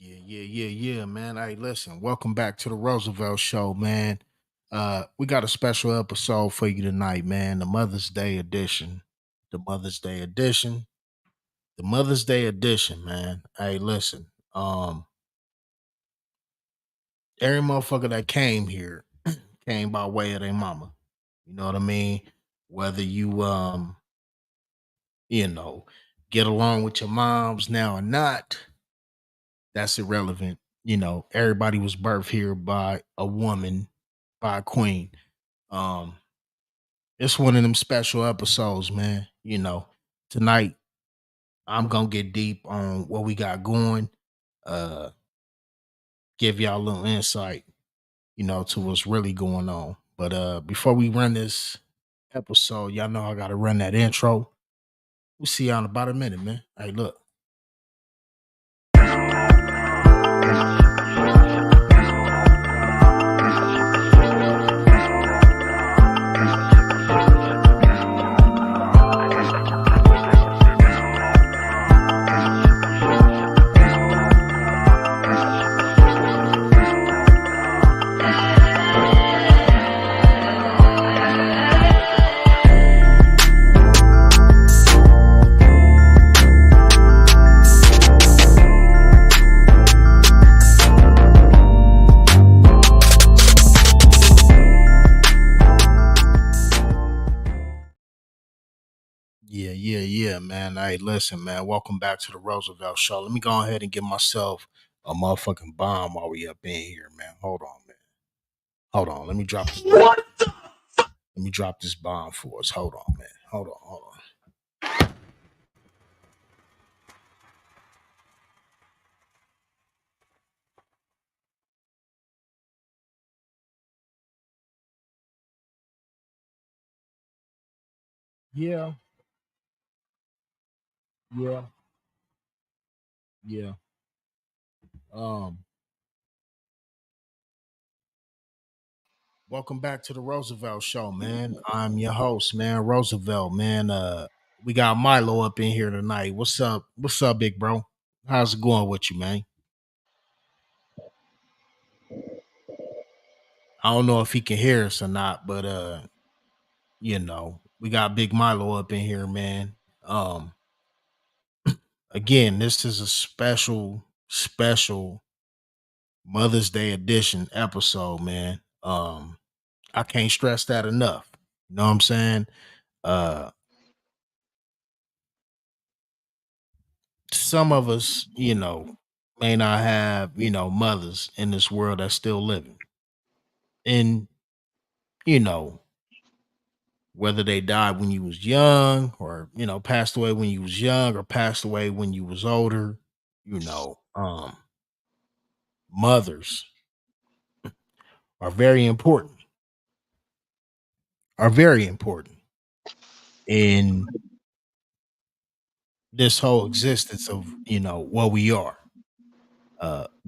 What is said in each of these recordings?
Yeah, man. Hey, listen, welcome back to the Roosevelt Show, man. We got a special episode for you tonight, man. The Mother's Day edition. The Mother's Day edition. The Mother's Day edition, man. Hey, listen. Every motherfucker that came here came by way of their mama. You know what I mean? Whether you know, get along with your moms now or not, that's irrelevant. Everybody was birthed here by a woman, by a queen. Um, it's one of them special episodes, man. Tonight I'm gonna get deep on what we got going, uh, give y'all a little insight, to what's really going on. But before we run this episode, y'all know I gotta run that intro. We'll see y'all in about a minute, man. Hey, look. Yeah, man. Hey, listen, man. Welcome back to the Roosevelt Show. Let me go ahead and give myself a motherfucking bomb while we up in here, man. Hold on, man. Hold on. Let me drop this. Let me drop this bomb for us. Hold on, man. Hold on. Yeah, yeah, yeah. Um, Welcome back to the Roosevelt Show, man. I'm your host, man, Roosevelt, man. We got Milo up in here tonight. What's up? What's up, big bro? How's it going with you, man? I don't know if he can hear us or not, but we got Big Milo up in here, man. Again, this is a special Mother's Day edition episode, man. I can't stress that enough. You know what I'm saying? Uh, some of us, may not have, mothers in this world that's still living. And, you know, whether they died when you was young or, passed away when you was young or passed away when you was older, mothers are very important, are very important in this whole existence of, what we are.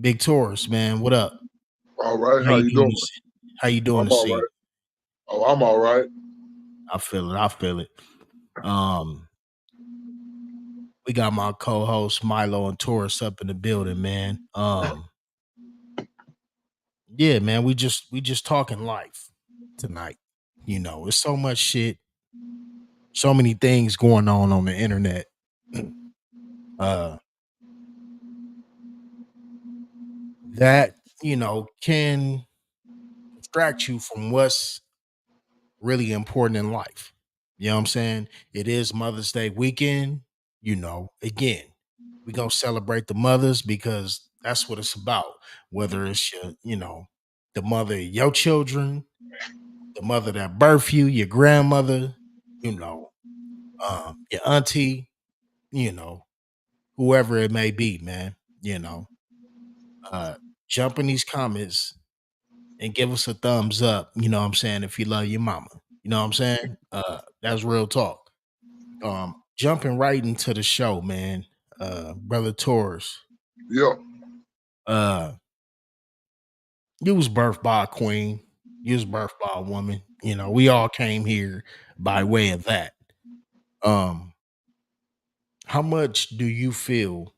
Big Taurus, man, what up? All right, How how you you doing doing? this how you doing I'm this all evening? right. Oh, I'm all right. I feel it. Um, we got my co-host Milo and Taurus up in the building, man. Yeah, man, we just talking life tonight. It's so much shit, so many things going on the internet. uh that, can distract you from what's really important in life. You know what I'm saying? It is Mother's Day weekend. Again, we gonna celebrate the mothers because that's what it's about. Whether it's the mother of your children, the mother that birthed you, your grandmother, you know, your auntie, you know, whoever it may be, man. You know, uh, jump in these comments and give us a thumbs up. You know what I'm saying? If you love your mama, you know what I'm saying? That's real talk. Jumping right into the show, man. Brother Taurus, Yeah, uh, you was birthed by a queen. You was birthed by a woman. We all came here by way of that. Um, how much do you feel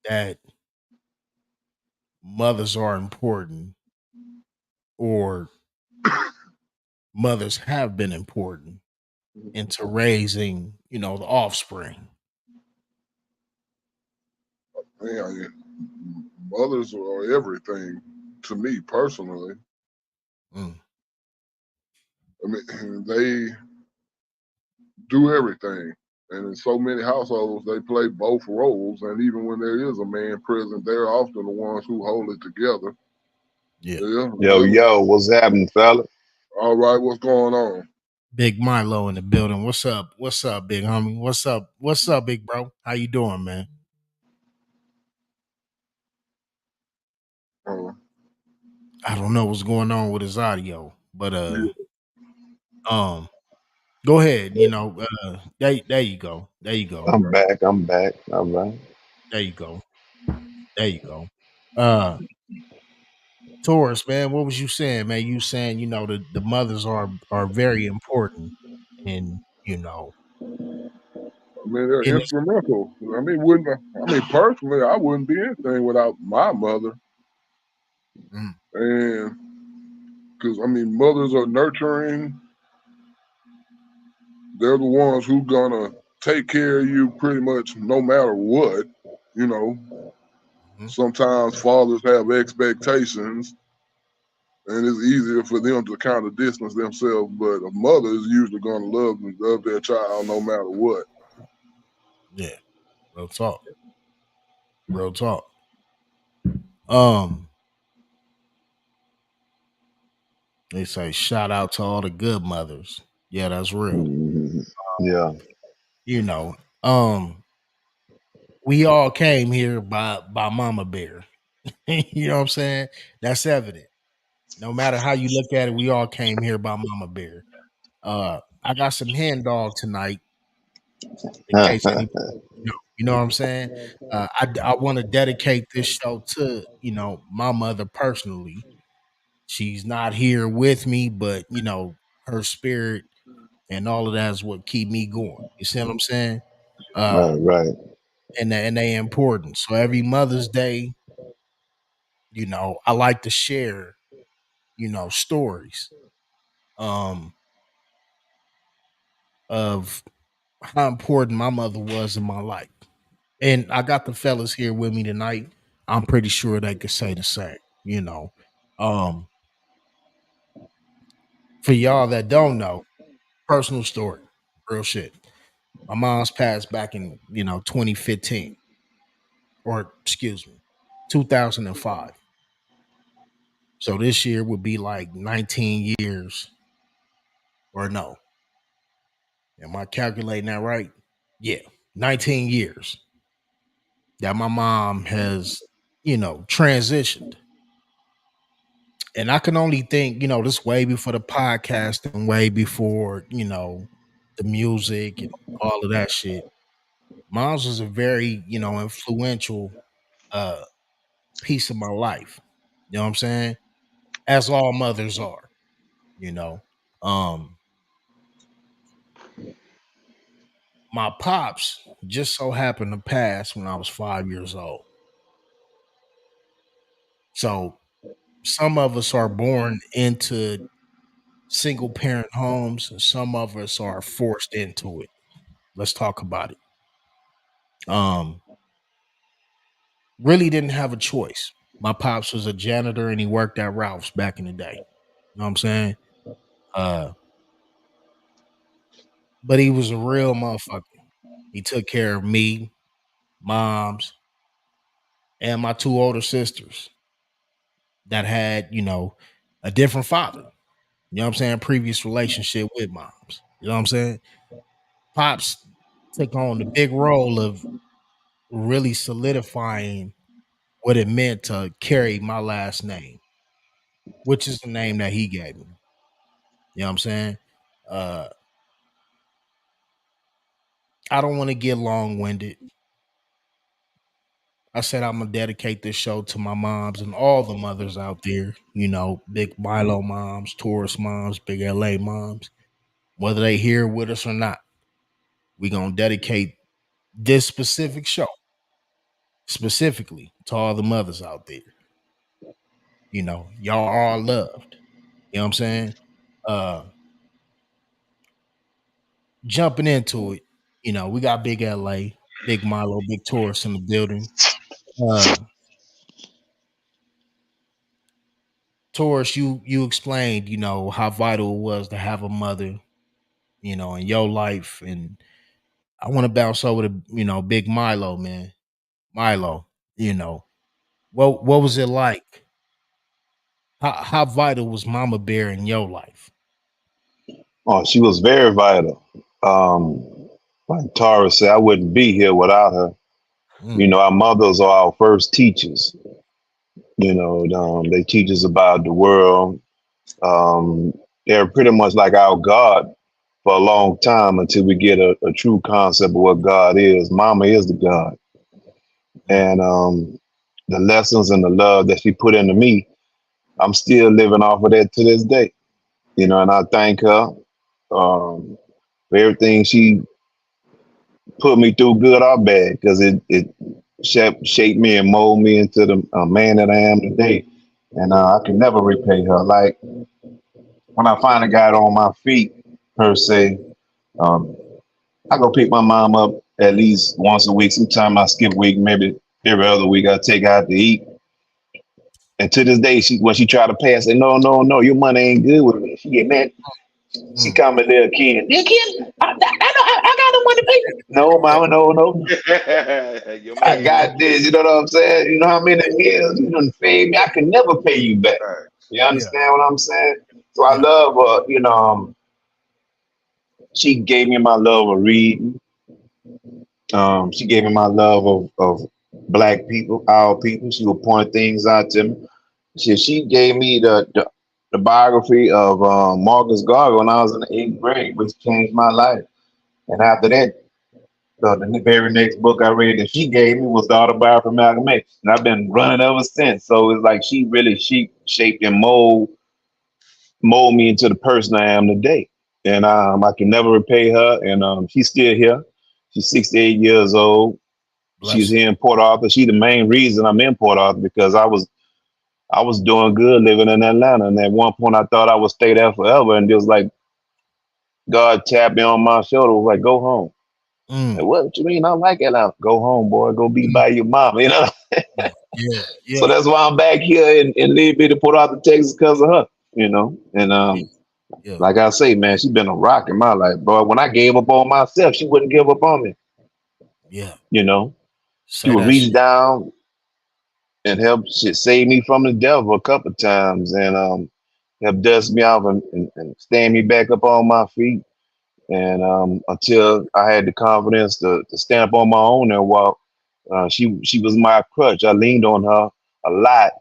that mothers are important, or mothers have been important into raising, the offspring. Yeah, yeah. Mothers are everything to me personally. Mm, I mean, they do everything. And in so many households, they play both roles. And even when there is a man present, they're often the ones who hold it together. yeah. Yeah, Yo, yeah. yo, what's happening, fella? All right, what's going on? Big Milo in the building. What's up? What's up, big homie? What's up? What's up, big bro? How you doing, man? Uh, I don't know what's going on with his audio, but yeah, um, go ahead. There you go. There you go. I'm back. I'm back. All right. There you go. There you go. Uh, Taurus, man, what was you saying, man? You saying, the mothers are very important, and I mean, they're in this. instrumental. I mean, wouldn't I mean personally, I wouldn't be anything without my mother. Mm, And because I mean, mothers are nurturing. They're the ones who gonna take care of you pretty much no matter what. You know, mhm. sometimes fathers have expectations, and it's easier for them to kind of distance themselves. But a mother is usually gonna love their child no matter what. Yeah, real talk, real talk. Um, they say shout out to all the good mothers. Yeah, that's real. Mhm. Yeah. You know, um, we all came here by Mama Bear. You know what I'm saying? That's evident. No matter how you look at it, we all came here by Mama Bear. I got some hen dog tonight in case anybody, you know what I'm saying. I want to dedicate this show to my mother personally. She's not here with me, but her spirit and all of that is what keep me going. You see what I'm saying? Uh, Right, right. and they important. So every Mother's Day, I like to share stories um of how important my mother was in my life. And I got the fellas here with me tonight. I'm pretty sure they could say the same, you know. Um, for y'all that don't know, personal story, real shit. My mom's passed back in, 2015, or excuse me, 2005. So this year would be like 19 years, or no. Am I calculating that right? Yeah, 19 years that my mom has, transitioned. And I can only think, this way before the podcast and way before, the music and all of that shit. Mom's was a very, influential uh piece of my life. You know what I'm saying? As all mothers are, you know. Um my pops just so happened to pass when I was 5 years old. So some of us are born into single parent homes and some of us are forced into it. Let's talk about it. Um, really didn't have a choice. My pops was a janitor and he worked at Ralph's back in the day. You know what I'm saying? Uh, but he was a real motherfucker. He took care of me, moms, and my two older sisters that had, a different father. You know what I'm saying? Previous relationship with moms. You know what I'm saying? Pops took on the big role of really solidifying what it meant to carry my last name, which is the name that he gave me. You know what I'm saying? Uh, I don't want to get long winded. I said I'm gonna dedicate this show to my moms and all the mothers out there. Big Milo moms, Taurus moms, big LA moms, whether they here with us or not. We gonna dedicate this specific show specifically to all the mothers out there. Y'all are loved. You know what I'm saying? Uh Jumping into it, we got Big LA, Big Milo, Big Taurus in the building. Uh Taurus, you explained, how vital it was to have a mother, in your life. And I want to bounce over to, Big Milo, man. Milo, you know, what was it like? How vital was Mama Bear in your life? Oh, she was very vital. Um, like Tara said, I wouldn't be here without her. Mm, Our mothers are our first teachers. They teach us about the world. Um, they're pretty much like our God for a long time until we get a true concept of what God is. Mama is the God. mm, And the lessons and the love that she put into me, I'm still living off of that to this day. And I thank her for everything she put me through, good or bad, because it shaped me and molded me into the man that I am today. And I can never repay her. Like when I finally got on my feet, per se, um, I go pick my mom up at least once a week. Sometimes I skip a week, maybe every other week. I take her out to eat. And to this day, when she try to pass, say, no, no, no, your money ain't good with me. She get mad. She mm, call me little kid. Little kid, I got no money to pay you. No, mama, no, no. Your I money ain't no got good. this. You know what I'm saying? You know how many years you done fed me? I can never pay you back. Facts. You yeah, understand what I'm saying? So I yeah. love her. She gave me my love of reading. She gave me my love of black people, our people. She would point things out to me. She gave me the biography of Marcus Garvey when I was in the 8th grade, which changed my life. And after that, the very next book I read that she gave me was the autobiography of Malcolm X. And I've been running ever since. So it's like she shaped and mold me into the person I am today. And I can never repay her. And she's still here. She's 68 years old. She's Bless her. here in Port Arthur. She's the main reason I'm in Port Arthur because I was doing good living in Atlanta. And at one point I thought I would stay there forever. And just like God tapped me on my shoulder, was like, go home. Like, Mm, what you mean? I like Atlanta. Go home, boy. Go be mm, by your mom. yeah, yeah, So yeah, that's why I'm back here in Lee to Port Arthur, Texas because of her. And yeah, yeah, like I say, man, she's been a rock in my life, boy. When I gave up on myself, she wouldn't give up on me. yeah. You know, she Say would that reach shit. down and help shit save me from the devil a couple of times, and help dust me off and stand me back up on my feet. And until I had the confidence to stand up on my own and walk, she was my crutch. I leaned on her a lot,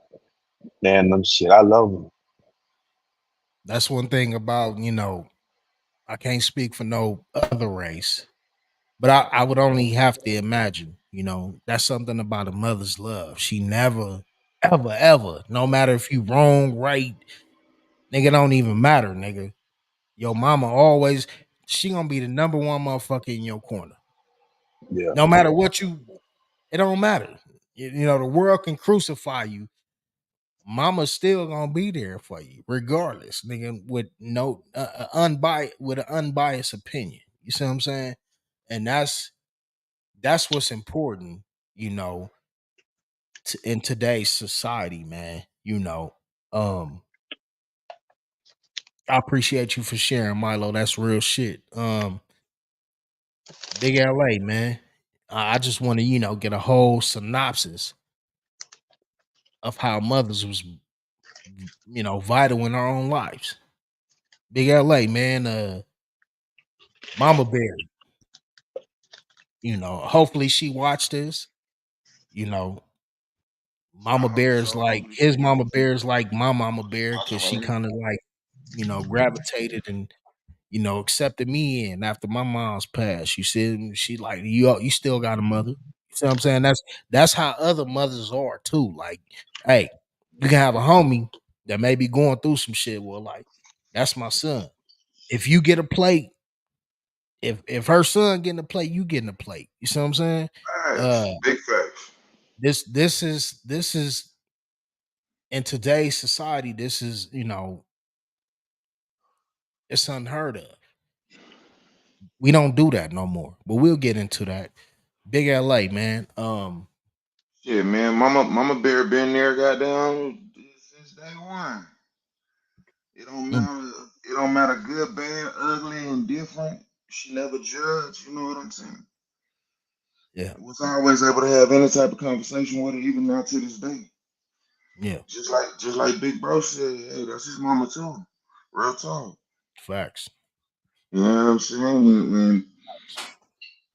and shit, I love her. That's one thing about, I can't speak for no other race, but I would only have to imagine, that's something about a mother's love. She never, ever, ever, no matter if you wrong, right, nigga, don't even matter, nigga. Your mama always, she gonna be the number one motherfucker in your corner. Yeah, No matter what it don't matter. The world can crucify you. Mama's still gonna be there for you, regardless, nigga, with no unbiased with an unbiased opinion. You see what I'm saying? And that's what's important, you know, in today's society, man. Um, I appreciate you for sharing, Milo. That's real shit. Big LA, man. I just want to, get a whole synopsis of how mothers was, vital in our own lives. Big LA, man. Mama Bear. Hopefully she watched this. You know, I Mama hope Bear is so. like his Mama Bear is like my Mama Bear because she kind of like, gravitated and accepted me in after my mom's passed. You see, she like you still got a mother. You see what I'm saying? That's how other mothers are too. Like, hey, you can have a homie that may be going through some shit. Well, like, that's my son. If you get a plate, if her son getting a plate, you getting a plate. You see what I'm saying? Uh Facts. Big facts. this is in today's society, this is, it's unheard of. We don't do that no more. But we'll get into that. Big LA, man. Shit, man, Mama Bear been there, goddamn, since day one. It don't mm, matter. It don't matter good, bad, ugly, and different. She never judged. You know what I'm saying? yeah, Was always able to have any type of conversation with her, even now to this day. yeah. Just like Big Bro said, hey, that's his mama too. Real talk. Facts. You know what I'm saying?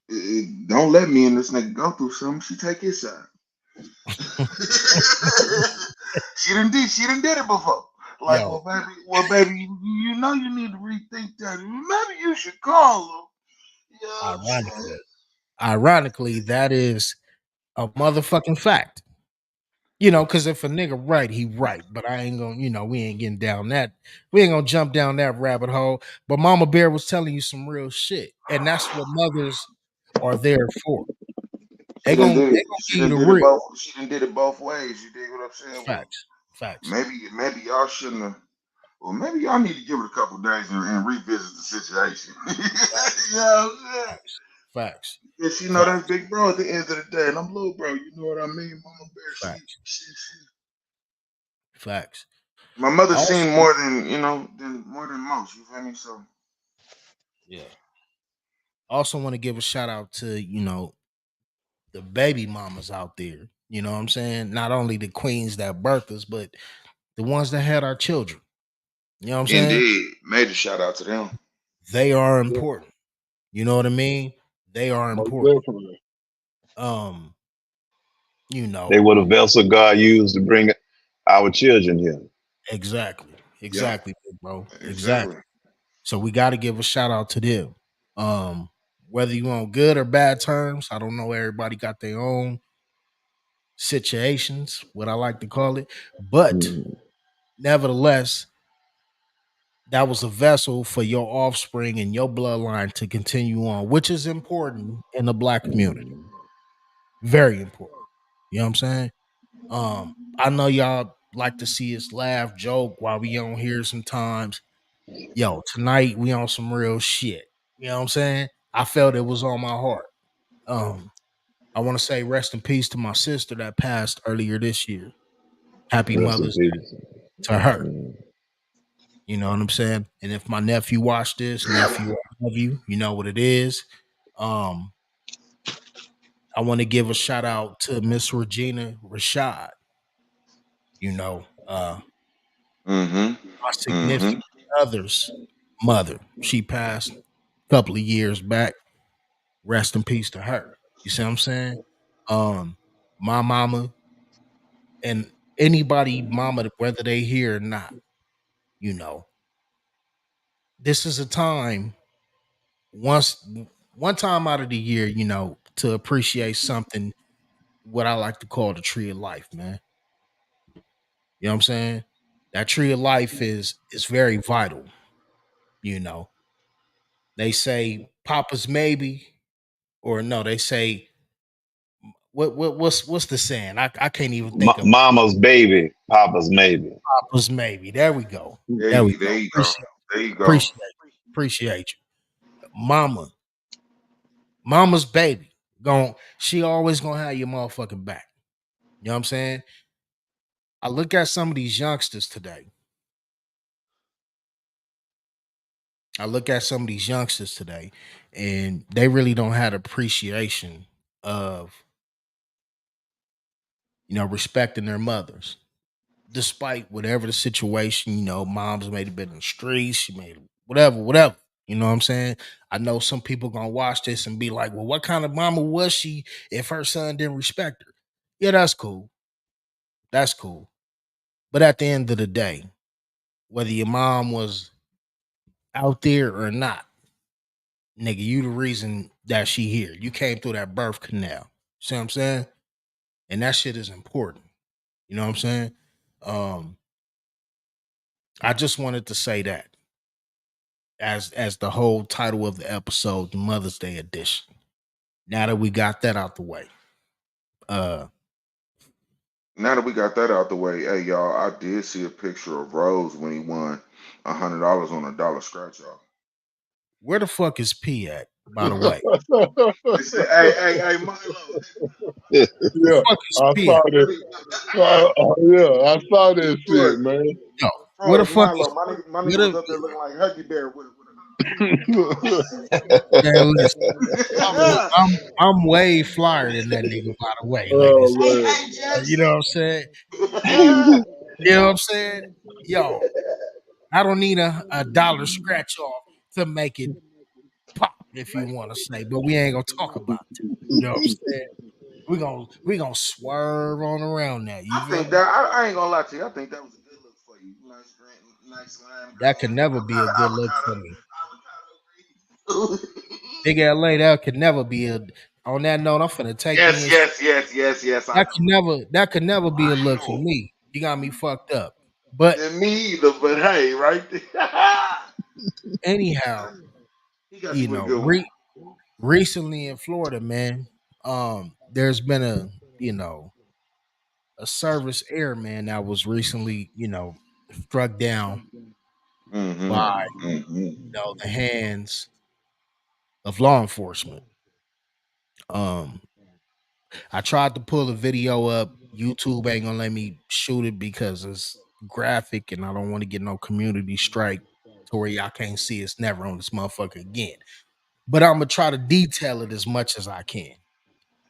And don't let me and this nigga go through something. She take his side. She done did it before. Like, Yo, well, baby, you know you need to rethink that. Maybe you should call him. You know what I'm saying? ironically, ironically, that is a motherfucking fact. Because if a nigga right, he right. But I ain't gonna, we ain't getting down that. We ain't gonna jump down that rabbit hole. But Mama Bear was telling you some real shit, and that's what mothers are there for. She They done gonna did they it. gonna She give you done the did it real both. She done did it both ways. You dig what I'm saying? Well, facts, facts, maybe y'all shouldn't have. Well, maybe y'all need to give it a couple days and revisit the situation. You know what I'm saying? facts, facts, Because she know that's facts, big bro at the end of the day, and I'm little bro. You know what I mean? Mama Bear, facts, she. facts. My mother Also, seen more than more than most. You feel me? So yeah. Also, want to give a shout out to the baby mamas out there. You know what I'm saying? Not only the queens that birthed us, but the ones that had our children. You know what I'm saying? indeed, major shout out to them. They are Yeah, important. You know what I mean? They are most important. definitely. Um, you They know, were the vessel God used to bring our children here. exactly. Yep, Exactly, big bro. exactly. Exactly. So we got to give a shout out to them. Um, whether you on good or bad terms, I don't know. Everybody got their own situations, what I like to call it. But Mm. nevertheless, that was a vessel for your offspring and your bloodline to continue on, which is important in the black community. Very important. You know what I'm saying? I know y'all like to see us laugh, joke while we on here sometimes. Yo, tonight we on some real shit. You know what I'm saying? I felt it was on my heart. Um, I want to say rest in peace to my sister that passed earlier this year. Happy Rest in Mother's peace. Day to her. Mm. You know what I'm saying? And if my nephew watched this, nephew, I love you. You know what it is. Um, I want to give a shout out to Miss Regina Rashad. You know, Mm-hmm. my Mm-hmm. significant other's mother. She passed a couple of years back. Rest in peace to her. You see what I'm saying? My mama and anybody mama, whether they here or not, you know, this is a time once one time out of the year, to appreciate something what I like to call the tree of life, man. You know what I'm saying? That tree of life is very vital, you know. They say Papa's maybe, or no, they say what's the saying? I can't even think of it. Mama's baby, Papa's maybe. Papa's maybe. There we go. There There we you, go. there you go. There you go. Appreciate appreciate you. Mama's baby. She always gonna have your motherfucking back. You know what I'm saying? I look at some of these youngsters today. I look at some of these youngsters today, and they really don't have appreciation of respecting their mothers, despite whatever the situation. Moms may have been in the streets, she made whatever, whatever. You know what I'm saying? I know some people gonna watch this and be like, "Well, what kind of mama was she if her son didn't respect her?" Yeah, that's cool. That's cool. But at the end of the day, whether your mom was out there or not, nigga, you the reason that she here. You came through that birth canal. See what I'm saying? And that shit is important. You know what I'm saying? Um, I just wanted to say that as the whole title of the episode, the Mother's Day edition. Now that we got that out the way, uh, Now that we got that out the way, hey y'all, I did see a picture of Rose when he won $100 on a dollar scratch off. Where the fuck is P at, by the way? They said, hey, Milo. The Yeah, fuck is I P saw at? that. Yeah, I saw that shit, Floyd, man. Yo, where the Floyd, fuck Milo, is my where nigga was the up there looking like Huggy Bear man, listen, with I'm way flyer than that nigga, by the way, Oh ladies. man. hey You know Jackson. what I'm saying? You know what I'm saying? Yo, I don't need a dollar scratch off to make it pop, if you want to say, but we ain't gonna talk about that. You know what I'm saying? We gonna swerve on around that. You I feel think me? that I ain't gonna lie to you. I think that was a good look for you. Nice green, nice lime That could green, never be a good look for me. avocado green. Big LA, that could never be a. On that note, I'm finna take me Yes, in. yes, yes, yes, yes. I know. That could never be a I look for know. me. You got me fucked up. But And me either, but hey, right there. anyhow, He got you you with a know, good one. recently in Florida, man, there's been you know, a service airman that was recently, struck down by, Mm-hmm. Mm-hmm. the hands of law enforcement. Um, I tried to pull a video up. YouTube ain't gonna let me shoot it because it's graphic and I don't want to get no community strike to where y'all can't see it's never on this motherfucker again. But I'm gonna try to detail it as much as I can.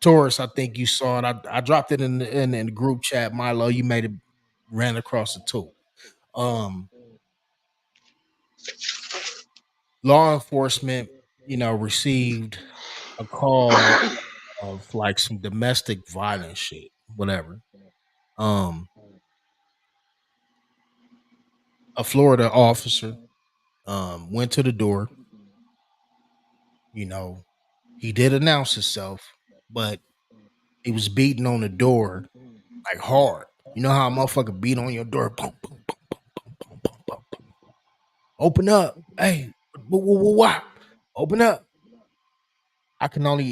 Taurus, I think you saw it. I dropped it in the group chat. Milo, you made it ran across it too. Um, Law enforcement, received a call of like some domestic violence shit, whatever. Um, a Florida officer went to the door. You know, he did announce himself, but he was beating on the door like hard. You know how a motherfucker beat on your door? Boom, boom, boom, boom, boom, boom, boom, boom, boom. Open up. Hey, what? Open up.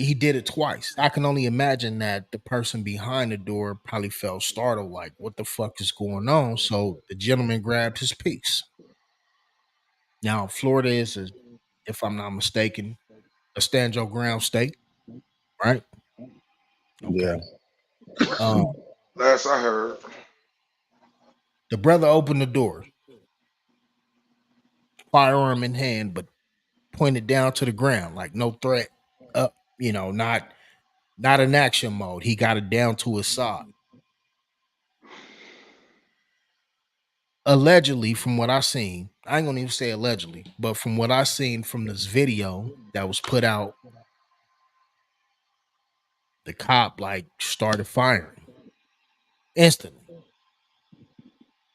He did it twice. I can only imagine that the person behind the door probably felt startled, like, what the fuck is going on? So the gentleman grabbed his piece. Now, Florida is, if I'm not mistaken, a stand your ground state, right? Yeah. Okay. Um, Last I heard. the brother opened the door, firearm in hand, but pointed down to the ground, like no threat. Up, not in action mode. He got it down to his side. Allegedly, from what I seen, I ain't gonna even say allegedly, but from what I seen from this video that was put out, the cop like started firing instantly,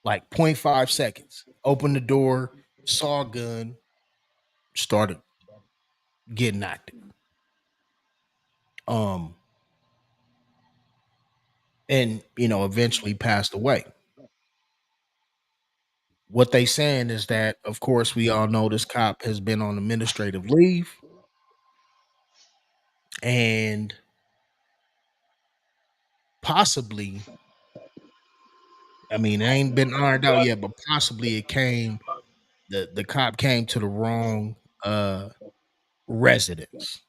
like point 0.5 seconds. Opened the door, saw a gun, started getting active. Um, and eventually passed away. What they saying is that, of course, we all know this cop has been on administrative leave, and possibly, I mean, it ain't been ironed out yet, but possibly it came the cop came to the wrong residence.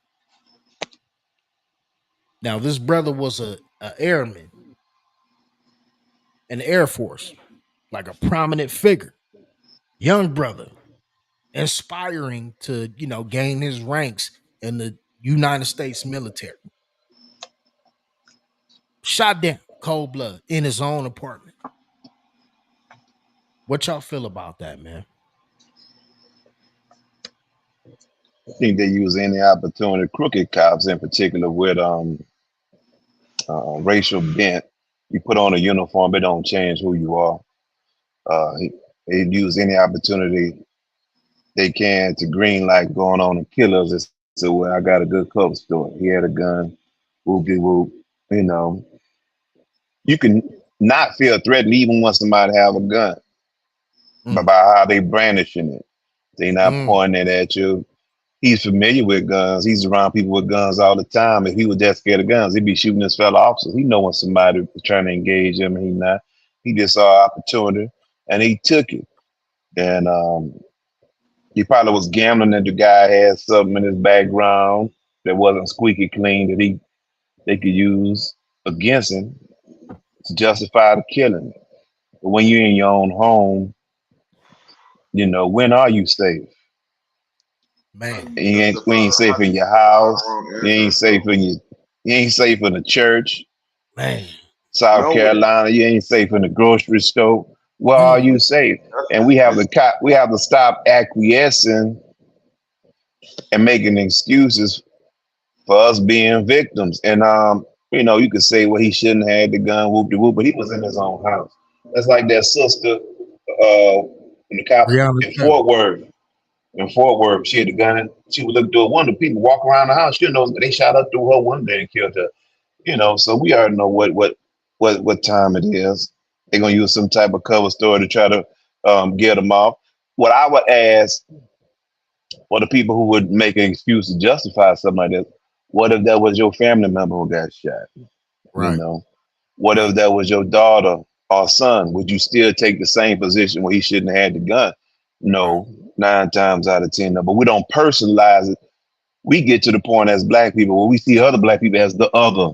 Now, this brother was a airman in the Air Force, like a prominent figure, young brother, inspiring to gain his ranks in the United States military. Shot down, cold blood, in his own apartment. What y'all feel about that, man? I think they use any opportunity, crooked cops in particular, with racial bent. You put on a uniform, it don't change who you are. They use any opportunity they can to green light going on and kill us. And say, well, I got a good cover story. He had a gun, whoop de whoop. You know, you can not feel threatened even when somebody have a gun, but Mm, by how they brandishing it. They not mm, pointing it at you. he's familiar with guns. He's around people with guns all the time. If he was that scared of guns, he'd be shooting his fellow officers. He know when somebody was trying to engage him and he not. He just saw opportunity and he took it. And he probably was gambling that the guy had something in his background that wasn't squeaky clean that they could use against him to justify the killing. But when you're in your own home, when are you safe? Man, We ain't safe in your Justify the house. wrong You ain't address. safe you ain't safe in the church, man. South Nowhere. Carolina. You ain't safe in the grocery store. Where are Mm, you safe? That's And that's we have to stop acquiescing and making excuses for us being victims. And you could say, well, he shouldn't have had the gun, whoop de whoop, but he was in his own house. That's like that sister in the cop Breonna in Taylor. Fort Worth. In Fort Worth, she had a gun. She was looking through a window. People walk around the house. She knows they shot up through her window and killed her. So we already know what time it is. They're gonna use some type of cover story to try to get them off. What I would ask, for the people who would make an excuse to justify something like this, what if that was your family member who got shot? You Right, know, what right, if that was your daughter or son? Would you still take the same position where he shouldn't have had the gun? right. No, 9 times out of 10. No, but we don't personalize it. We get to the point as black people where we see other black people as the other.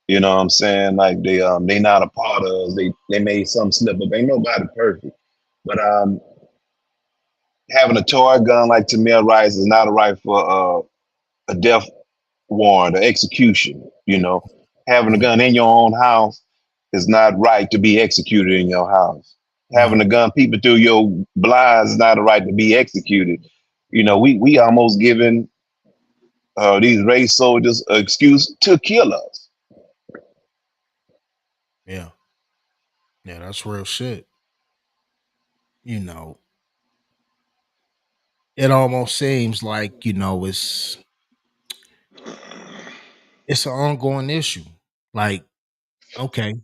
You know what I'm saying? Like they not a part of us. They made some slip up. Ain't nobody perfect. But having a toy gun like Tamir Rice is not a right for a death warrant or execution. Having a Mm, gun in your own house is not right to be executed in your house. Having no, a gun peeping through your blinds is not a right to be executed. We almost giving these race soldiers an excuse to kill us. yeah, yeah. That's real shit. You know, it almost seems like it's an ongoing issue. Like, okay,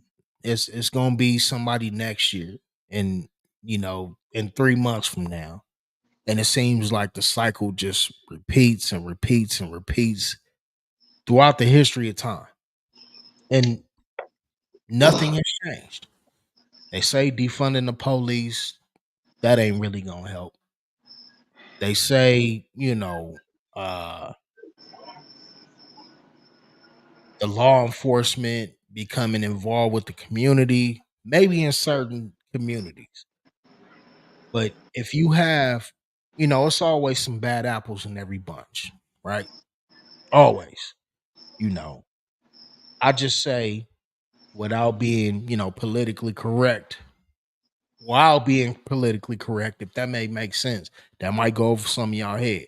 it's gonna be somebody next year, and in 3 months from now, and it seems like the cycle just repeats and repeats and repeats throughout the history of time, and nothing has changed. They say defunding the police, that ain't really gonna help. They say, uh, the law enforcement becoming involved with the community, maybe in certain communities. But if you have, it's always some bad apples in every bunch, right? Always, you know. I just say, without being, politically correct, while being politically correct, if that may make sense, that might go over some of y'all head.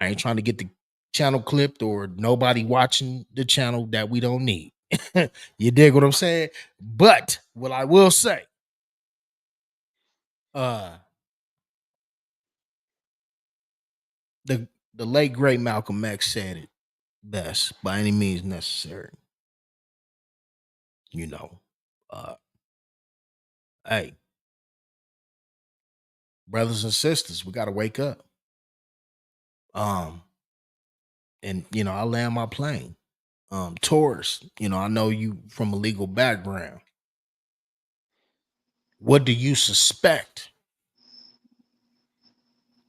I ain't trying to get the channel clipped or nobody watching the channel that we don't need. You dig what I'm saying? But what I will say, uh, the late great Malcolm X said it best by any means necessary. You know, uh, hey, brothers and sisters, we got to wake up. Um, and I land my plane. Taurus, I know you from a legal background. What do you suspect?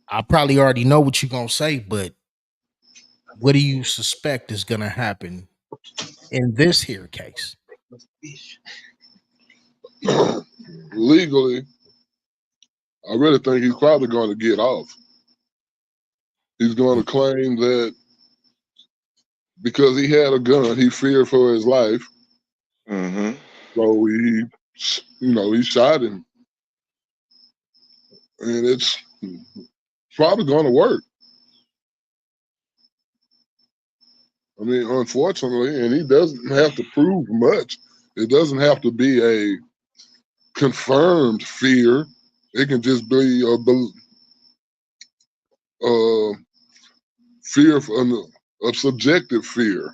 I probably already know what you're gonna say, but what do you suspect is gonna happen in this here case? Legally, I really think he's probably going to get off. He's going Mm, to claim that because he had a gun, he feared for his life, mm-hmm. so he shot him, and it's probably going to work. I mean, unfortunately, and he doesn't have to prove much. It doesn't have to be a confirmed fear. It can just be a fear of subjective fear.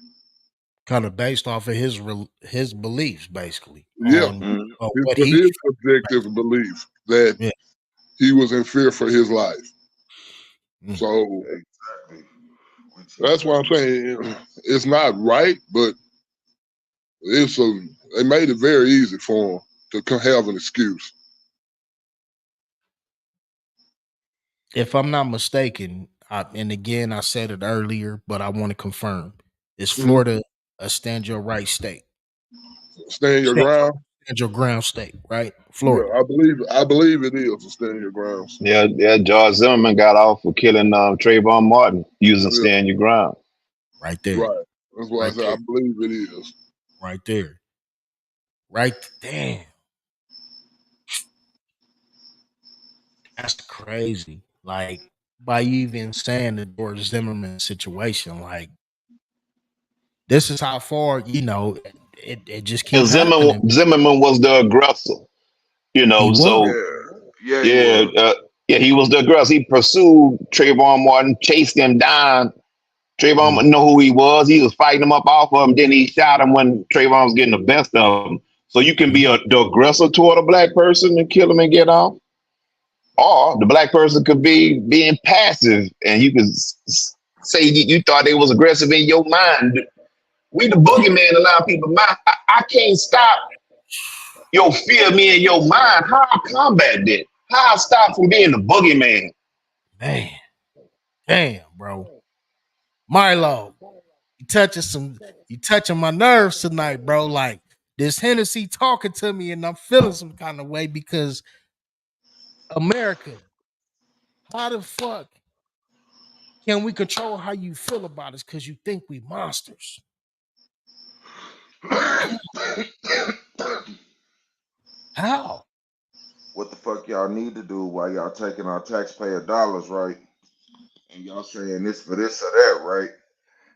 kind of based off of his beliefs, basically Yeah, on Mm-hmm. what his he. subjective belief that Yeah. he was in fear for his life. Mm, So Exactly. Which That's is why I'm saying it's not right, but it's a. They made it very easy for them to have an excuse. If I'm not mistaken, and again I said it earlier, but I want to confirm: is Mhm. Florida a stand your right state? Stand your Stand your, ground. stand your ground state, right? Yeah, Florida, I believe it is a stand your ground state. Yeah, yeah. George Zimmerman got off for killing Trayvon Martin using Yeah, "Stand Your Ground." right there, right. That's why I right said I there, believe it is. right there, right. Damn, that's crazy. Like by you even saying the George Zimmerman situation, like this is how far it just And keep happening. Zimmerman was the aggressor. He was. So yeah, yeah, he yeah, was. yeah, he was the aggressor. He pursued Trayvon Martin, chased him down. Trayvon Mhm. didn't know who he was. He was fighting him up off of him. Then he shot him when Trayvon was getting the best of him. So you can be Mhm. the aggressor toward a black person and kill him and get off. Or the black person could be being passive and you could say you thought they was aggressive in your mind. We the boogeyman allow people mind. I can't stop your fear me in your mind. How I combat that? How I stop from being the boogeyman? Man, damn, bro. Milo, you touching my nerves tonight, bro. Like this Hennessy talking to me and I'm feeling some kind of way because America, how the fuck can we control how you feel about us because you think we monsters? How? What the fuck y'all need to do while y'all taking our taxpayer dollars, right? And y'all saying this for this or that, right?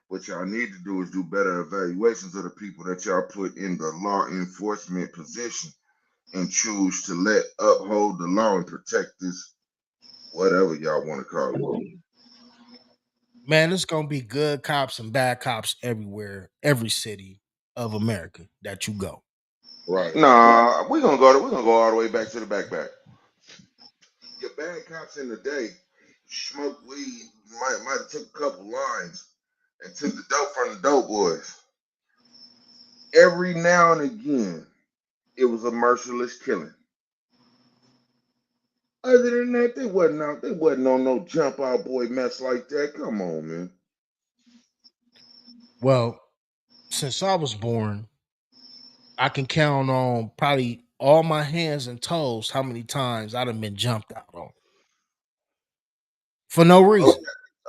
What y'all need to do is do better evaluations of the people that y'all put in the law enforcement position and choose to let uphold the law and protect this, whatever y'all want to call it. Man, it's gonna be good cops and bad cops everywhere, every city of America that you go. Right. Nah, we're gonna go all the way back to the back. Your bad cops in the day smoked weed, might have took a couple lines and took the dope from the dope boys. Every now and again, it was a merciless killing. Other than that, they wasn't out. They wasn't on no jump out boy mess like that. Come on, man. Well, since I was born, I can count on probably all my hands and toes how many times I'd have been jumped out on for no Okay, reason.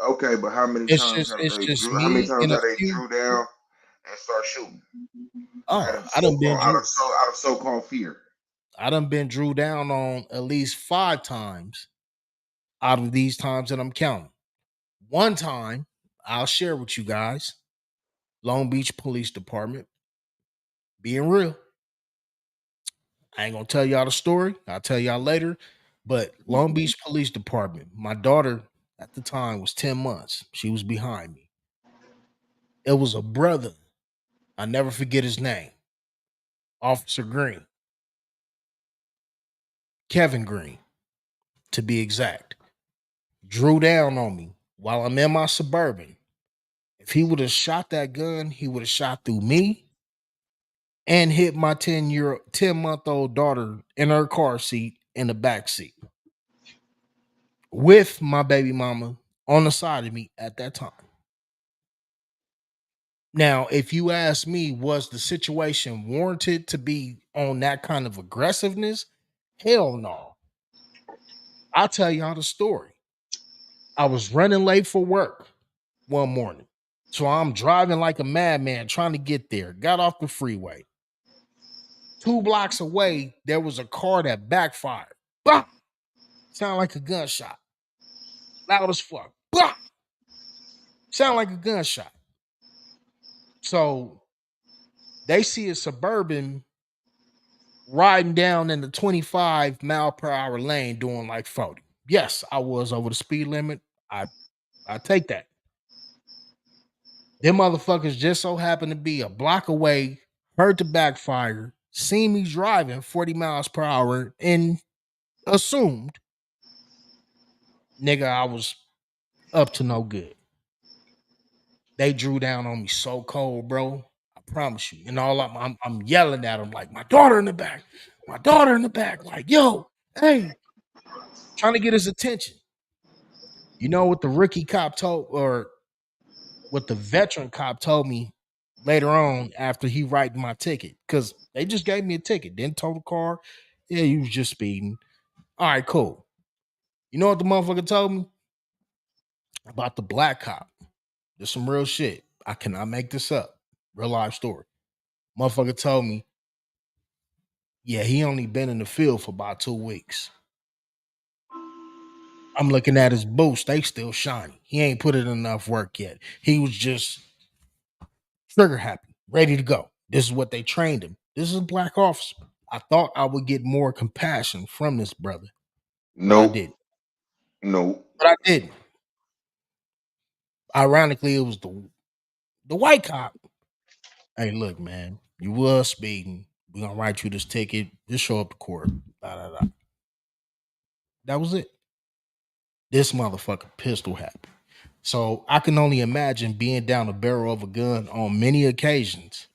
okay, but how many It's times just have it's they just drew? How many me times and a have they few. drew down and start shooting Oh, I done been drew. out of so called fear? I done been drew down on at least 5 times out of these times that I'm counting. One time, I'll share with you guys. Long Beach Police Department, being real. I ain't gonna tell y'all the story. I'll tell y'all later. But Long Beach Police Department, my daughter at the time was 10 months. She was behind me. It was a brother. I never forget his name. Officer Green, Kevin Green, to be exact. Drew down on me while I'm in my suburban. If he would have shot that gun, he would have shot through me and hit my 10-month-old daughter in her car seat in the back seat with my baby mama on the side of me at that time. Now, if you ask me, was the situation warranted to be on that kind of aggressiveness? Hell no. I'll tell y'all the story. I was running late for work one morning. So I'm driving like a madman trying to get there. Got off the freeway. 2 blocks away, there was a car that backfired. Bah! Sound like a gunshot. Loud as fuck. Bah! Sound like a gunshot. So they see a suburban riding down in the 25 mph lane doing like 40. Yes, I was over the speed limit. I I take that. Them motherfuckers just so happened to be a block away, heard the backfire, seen me driving 40 miles per hour, and assumed, nigga, I was Up to no good. They drew down on me so cold, bro. I promise you. And I'm yelling at them like, my daughter in the back, my daughter in the back, like, yo, hey, trying to get his attention. You know what the rookie cop told, or what the veteran cop told me later on after he write my ticket? Because they just gave me a ticket, didn't tow the car. Yeah, you was just speeding. All right, cool. You know what the motherfucker told me about the black cop? There's some real shit. I cannot make this up. Real life story. Motherfucker told me, yeah, he only been in the field for about 2 weeks. I'm looking at his boots; they still shiny. He ain't put in enough work yet. He was just trigger happy, ready to go. This is what they trained him. This is a black officer. I thought I would get more compassion from this brother, but I Nope. didn't. Nope. But I didn't. Ironically, it was the white cop. Hey, look, man, you was speeding. We gonna write you this ticket. Just show up to court. Da, da, da. That was it. This motherfucker pistol happy. So I can only imagine being down the barrel of a gun on many occasions,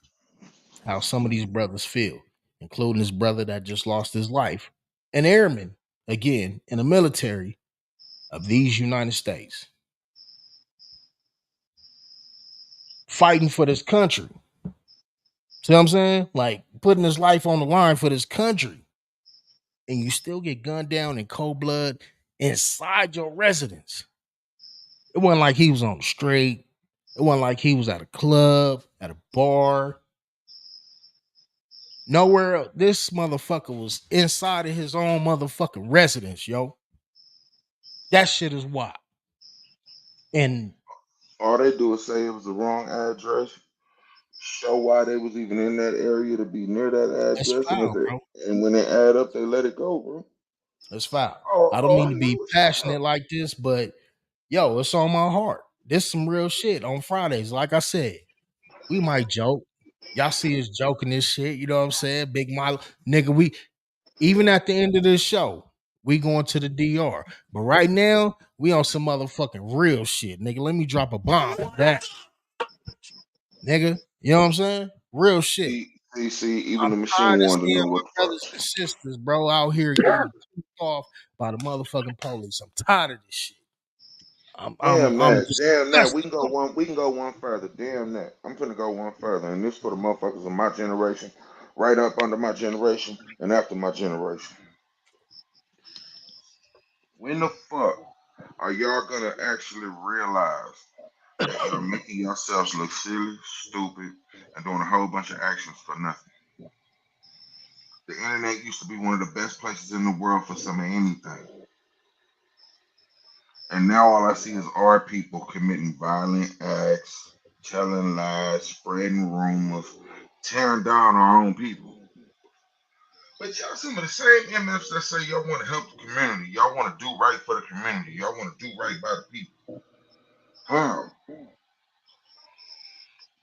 how some of these brothers feel, including this brother that just lost his life, an airman, again, in the military of these United States, fighting for this country. See what I'm saying? Like putting his life on the line for this country, and you still get gunned down in cold blood inside your residence. It wasn't like he was on the street. It wasn't like he was at a club, at a bar. Nowhere else. This motherfucker was inside of his own motherfucking residence, yo. That shit is wild. And All they do is say it was the wrong address, show why they was even in that area to be near that that's address, and if foul, they bro. and when they add up, they let it go, bro. That's foul. Oh, I don't oh, mean I to know be it's passionate foul. like this, but yo, it's on my heart. This some real shit on Fridays. Like I said, we might joke. Y'all see us joking this shit, you know what I'm saying? Big Milo. Nigga, we even at the end of this show, we going to the DR. But right now, we on some motherfucking real shit. Nigga, let me drop a bomb. That nigga. You know what I'm saying? Real shit. See, even I'm the tired machine of wanted to seeing know what my the brothers fuck. and sisters, bro, out here getting took off by the motherfucking police. I'm tired of this shit. I'm Damn that. We disgusted. can go one. We can go one further. Damn that. I'm finna go one further, and this for the motherfuckers of my generation, right up under my generation, and after my generation. When the fuck are y'all gonna actually realize that y'all making yourselves look silly, stupid, and doing a whole bunch of actions for nothing? The internet used to be one of the best places in the world for some of anything. And now all I see is our people committing violent acts, telling lies, spreading rumors, tearing down our own people. But y'all some of the same MFs that say y'all want to help the community, y'all want to do right for the community, y'all want to do right by the people. How?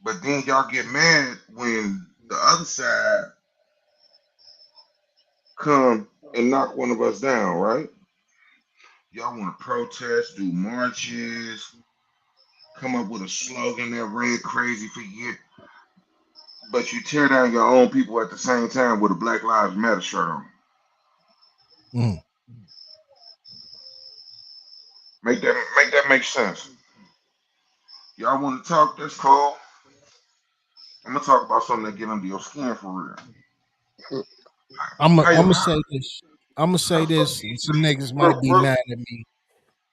But then y'all get mad when the other side come and knock one of us down, right? Y'all want to protest, do marches, come up with a slogan that read crazy for years, but you tear down your own people at the same time with a Black Lives Matter shirt on. Mm. Make that make sense. Y'all want to talk? That's cool. I'm gonna talk about something that get under your skin for real. I'm How you gonna say this. I'm gonna say this, and some niggas real, might be real, mad at me.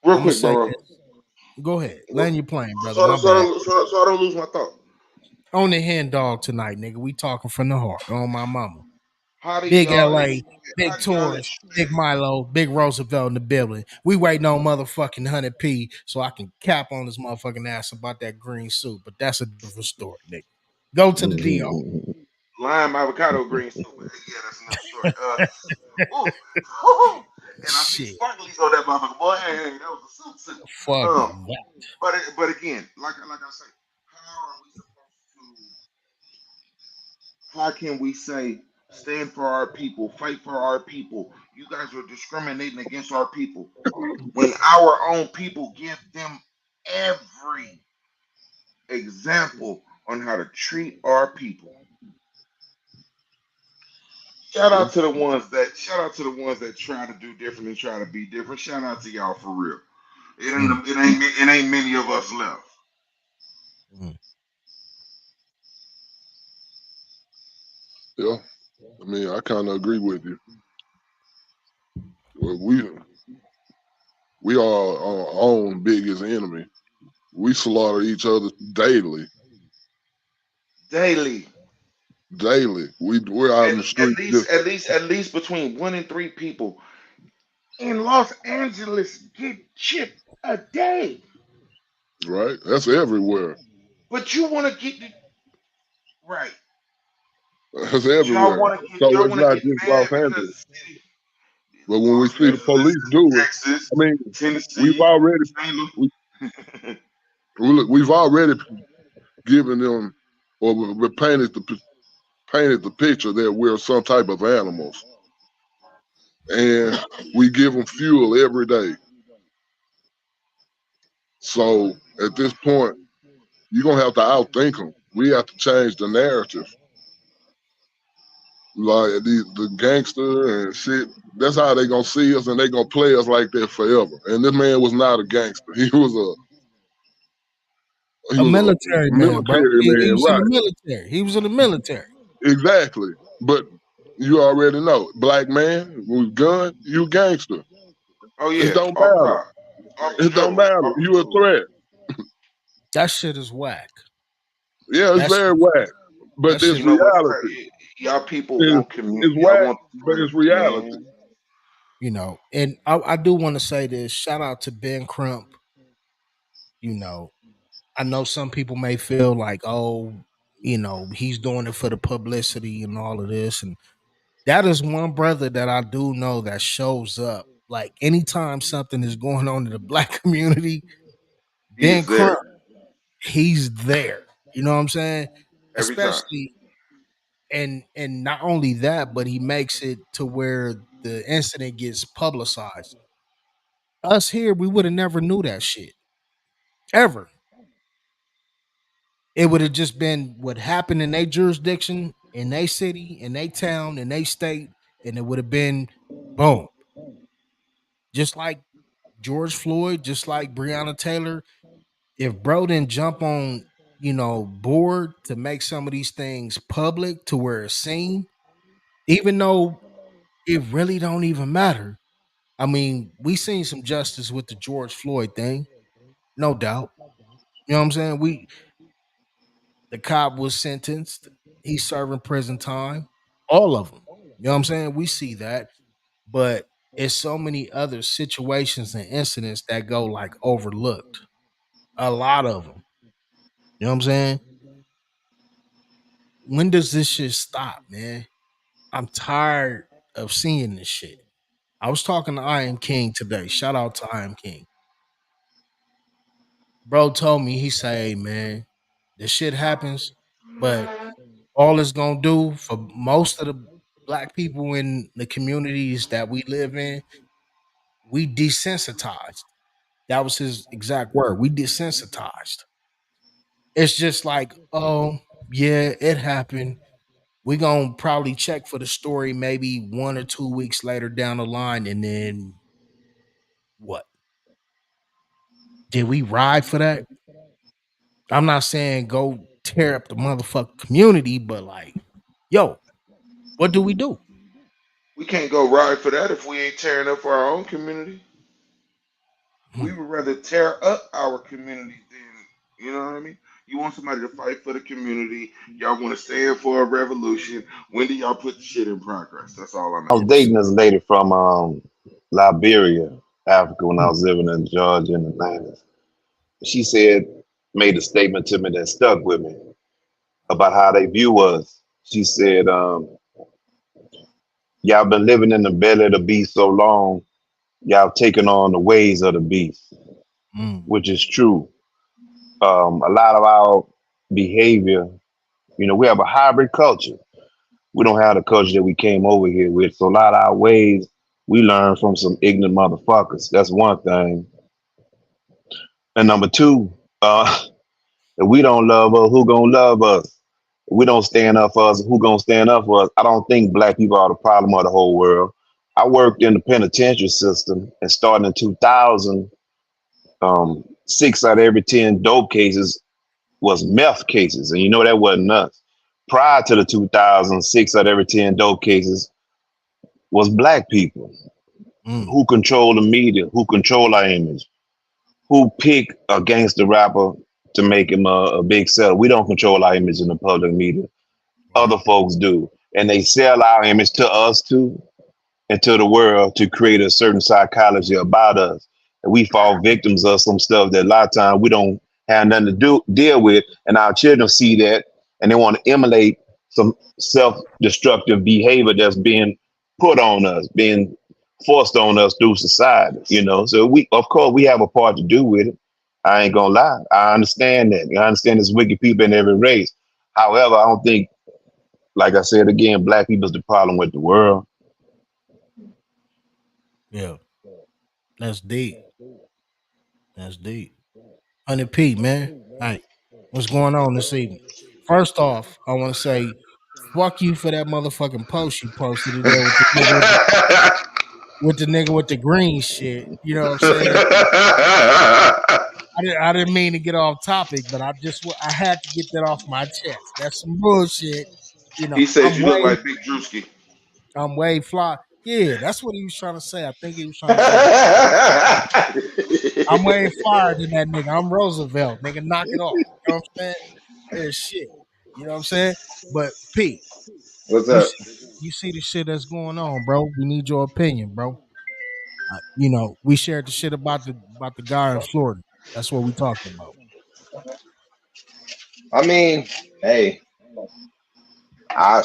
real I'm gonna quick, say bro? this. Go ahead, So, land your plane, brother. so, My so, I bad. don't, so, so I don't lose my thought. On the hen dog tonight, nigga. We talking from the heart. On my mama. How do Big y'all LA, expect? How Big do y'all Taurus, Big expect? Milo, Big Roosevelt in the building. We waiting on motherfucking 100p so I can cap on this motherfucking ass about that green suit. But that's a different story, nigga. Go to the DR. Lime avocado green soup. Yeah, that's another story. Ooh, woo-hoo. And I see Shit. sparklies on that motherfucker. Boy, hey, that was a suit suit. Fuck Um, that. but again, like I say, how are we supposed to? How can we say stand for our people, fight for our people? You guys are discriminating against our people when our own people give them every example on how to treat our people. Yeah. Shout out to the ones that try to do different and try to be different. Shout out to y'all for real. Mm, It ain't many of us left. mm. Yeah. I mean, I kind of agree with you. Well, we are our own biggest enemy. We slaughter each other daily, Daily. daily. We're out in the At street least just at least between 1 and 3 people in Los Angeles get chipped a day. right. That's everywhere. But you want to get right. That's But everywhere. So y'all it's want to not get just Los mad because Angeles. the city, But when we Los see the Angeles, police do it, Texas, I mean, we've Tennessee, already St. we, Louis. we've already given them or we painted the picture that we're some type of animals, and we give them fuel every day. So at this point, you're gonna have to outthink them. We have to change the narrative. Like the gangster and shit. That's how they gonna see us, and they gonna play us like that forever. And this man was not a gangster. He A was military a man, bro. military He man, was in right? the military. He was in the military. Exactly. But you already know, black man with gun, you gangster. Oh It yeah, don't off matter. top, off the It don't jump, matter. off the You a jump. threat. That shit is whack. Yeah, it's That very shit, whack. But that this You shit. know what's reality. crazy? Y'all people It's, want community. it's Y'all whack, want but it's friends, reality. man. And I do want to say this. Shout out to Ben Crump. You know, I know some people may feel like, oh, he's doing it for the publicity and all of this. And that is one brother that I do know that shows up. Like anytime something is going on in the black community, He Ben is there Crump, he's there. You know what I'm saying? every time. Especially and not only that, but he makes it to where the incident gets publicized. Us here, we would have never knew that shit ever. It would have just been what happened in their jurisdiction, in their city, in their town, in their state, and it would have been boom. Just like George Floyd, just like Breonna Taylor. If bro didn't jump on, board to make some of these things public to where it's seen, even though it really don't even matter. I mean, we seen some justice with the George Floyd thing, no doubt. You know what I'm saying? The cop was sentenced. He's serving prison time. All of them. You know what I'm saying? We see that, but it's so many other situations and incidents that go like overlooked. A lot of them. You know what I'm saying? When does this shit stop, man? I'm tired of seeing this shit. I was talking to I Am King today. Shout out to I Am King. Bro told me, he say, hey, man, this shit happens, but all it's gonna do for most of the black people in the communities that we live in, we desensitized. That was his exact word. We desensitized. It's just like, oh, yeah, it happened. We gonna probably check for the story maybe 1 or 2 weeks later down the line, and then what? Did we ride for that? I'm not saying go tear up the motherfucking community, but like, yo, what do we do? We can't go ride for that if we ain't tearing up for our own community. We Hmm. would rather tear up our community than, you know what I mean? You want somebody to fight for the community. Y'all want to stand for a revolution. When do y'all put the shit in progress? That's all I'm I was asking. dating this lady from Liberia, Africa, when I Hmm. was living in Georgia in the 90s. She said, made a statement to me that stuck with me about how they view us. She said, y'all been living in the belly of the beast so long, y'all taking on the ways of the beast, Hmm. which is true. A lot of our behavior, we have a hybrid culture. We don't have the culture that we came over here with. So a lot of our ways we learn from some ignorant motherfuckers. That's one thing. And number two, if we don't love us, who gonna love us? If we don't stand up for us, who gonna stand up for us? I don't think black people are the problem of the whole world. I worked in the penitentiary system, and starting in 2000, 6 out of every 10 dope cases was meth cases, and you know that wasn't us. Prior to the 2006, 6 out of every 10 dope cases was black people Mm, who control the media, who control our image, who pick a gangster rapper to make him a big seller. We don't control our image in the public media. right. Other folks do, and they sell our image to us too, into the world to create a certain psychology about us. And we fall victims of some stuff that a lot of times we don't have nothing to deal with. And our children see that and they want to emulate some self-destructive behavior that's being put on us, being forced on us through society, you know. So we of course we have a part to do with it. I ain't gonna lie. I understand that. I understand there's wicked people in every race. However, I don't think, like I said again, black people's the problem with the world. Yeah, that's deep. That's deep. 100 P, man. Hey, what's going on this evening? First off, I want to say, fuck you for that motherfucking post you posted in there with the nigga with the nigga with the green shit. You know what I'm saying? I didn't mean to get off topic, but I had to get that off my chest. That's some bullshit. You know, He said you look like Big Drewski. I'm way fly. Yeah, that's what he was trying to say. I think he was trying to say I'm way flyer than that nigga. I'm Roosevelt, nigga. Knock it off. You know what I'm saying? Yeah, shit. You know what I'm saying? But Pete, What's you up? see, you see the shit that's going on, bro. We need your opinion, bro. You know, we shared the shit about the guy in Florida. That's what we talking about. I mean, hey,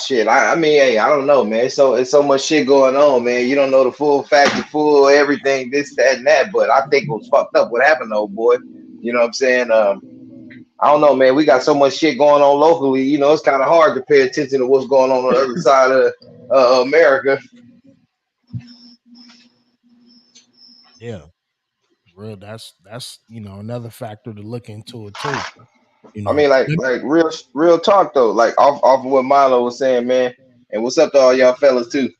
shit. I mean, hey, I don't know, man. It's so much shit going on, man. You don't know the full fact, the full everything, this, that, and that. But I think it was fucked up what happened, to old boy. You know what I'm saying? I don't know, man. We got so much shit going on locally. You know, it's kind of hard to pay attention to what's going on the other side of America. Yeah, real. That's another factor to look into it too. You I know, mean, like real talk though. Like off of what Milo was saying, man. And what's up to all y'all fellas too?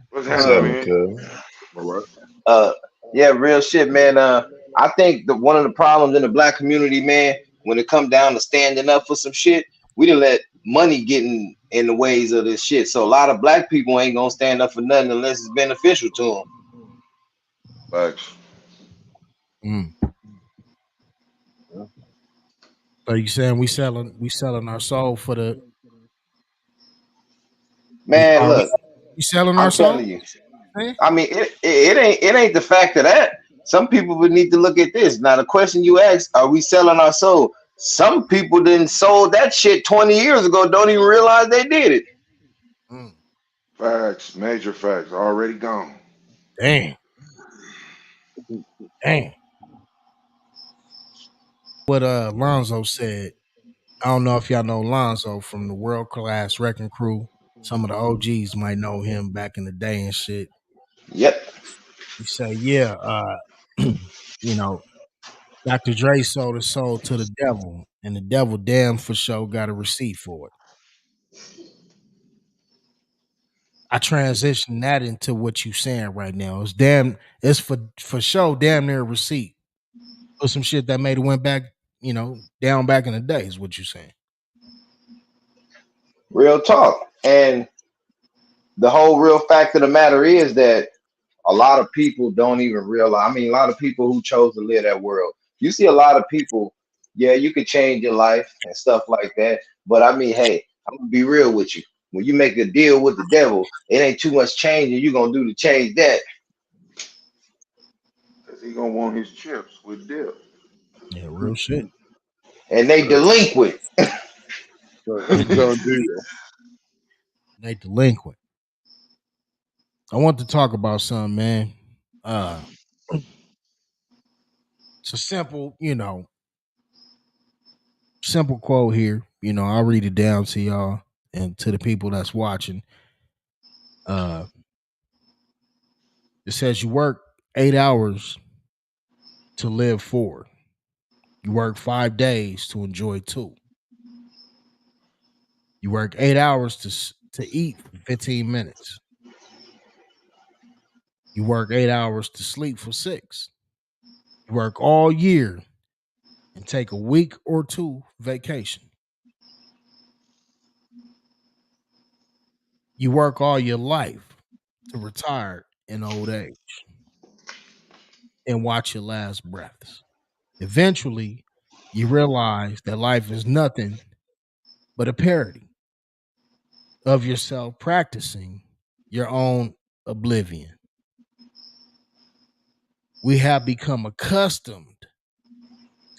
What's What's happening, Uh, happening, man? cuz? All right. Uh, yeah, real shit, man. I think that one of the problems in the black community, man, when it come down to standing up for some shit, we didn't let money get in the ways of this shit. So a lot of black people ain't gonna stand up for nothing unless it's beneficial to them. Facts. mm. So you saying we selling our soul for the Man, are look, we selling our I'm soul? telling you. Man? I mean, it ain't the fact of that. Some people would need to look at this. Now, the question you ask, are we selling our soul? Some people didn't sold that shit 20 years ago, don't even realize they did it. Mm. Facts. Major facts. Already gone. Damn, damn. What Lonzo said. I don't know if y'all know Lonzo from the World Class Wrecking Crew. Some of the OGs might know him back in the day and shit. Yep. He say, yeah, you know, Dr. Dre sold his soul to the devil, and the devil damn for sure got a receipt for it. I transitioned that into what you saying right now. It's for sure damn near a receipt for some shit that made it went back, down back in the day is what you saying. Real talk. And the whole real fact of the matter is that a lot of people don't even realize. I mean, a lot of people who chose to live that world. You see a lot of people, yeah, you could change your life and stuff like that. But I mean, hey, I'm gonna be real with you. When you make a deal with the devil, it ain't too much change and you're gonna do to change that. Cause he gonna want his chips with dip. Yeah, real shit. And they delinquent. And Done deal. they delinquent. I want to talk about something, man. Uh it's a simple quote here. I'll read it down to y'all and to the people that's watching. Uh it says you work 8 hours to live 4. You work 5 days to enjoy two. You work 8 hours to eat for 15 minutes. You work 8 hours to sleep for six. You work all year and take a week or two vacation. You work all your life to retire in old age and watch your last breaths. Eventually, you realize that life is nothing but a parody of yourself practicing your own oblivion. We have become accustomed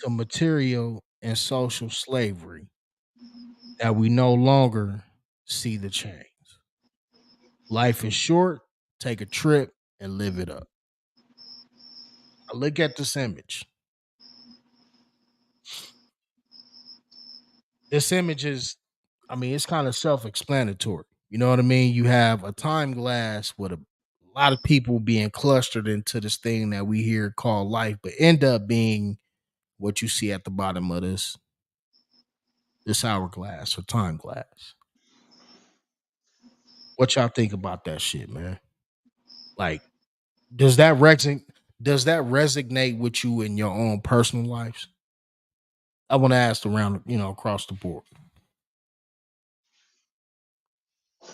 to material and social slavery that we no longer see the change. Life is short, take a trip and live it up. I look at this image. This image is, I mean, it's kind of self explanatory. You know what I mean? You have a time glass with a lot of people being clustered into this thing that we hear called life, but end up being what you see at the bottom of this hourglass or time glass. What y'all think about that shit, man? Like, does that resonate? Does that resonate with you in your own personal lives? I want to ask around, across the board.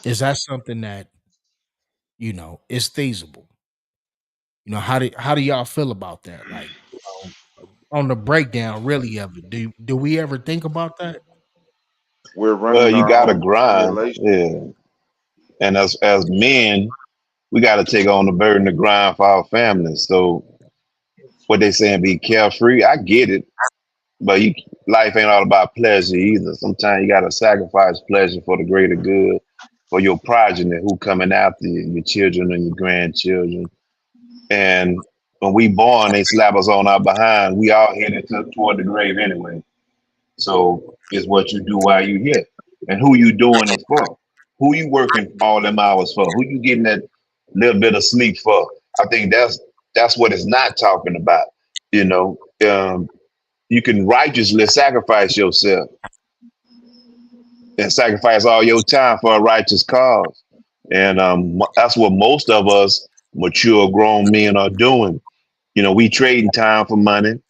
Is that something that is feasible? How do y'all feel about that? Like, on the breakdown, really of it. Do we ever think about that? We're Well, running you our gotta own grind, simulation. yeah. And as men, we gotta take on the burden to grind for our families. So what they saying, be carefree. I get it, but life ain't all about pleasure either. Sometimes you gotta sacrifice pleasure for the greater good, for your progeny who coming after you, your children and your grandchildren. And when we born, they slap us on our behind. We all headed toward the grave anyway. So it's what you do while you here, and who you doing it for. Who you working all them hours for? Who you getting that little bit of sleep for? I think that's what it's not talking about. You know, you can righteously sacrifice yourself and sacrifice all your time for a righteous cause. And that's what most of us mature grown men are doing. You know, we trading time for money,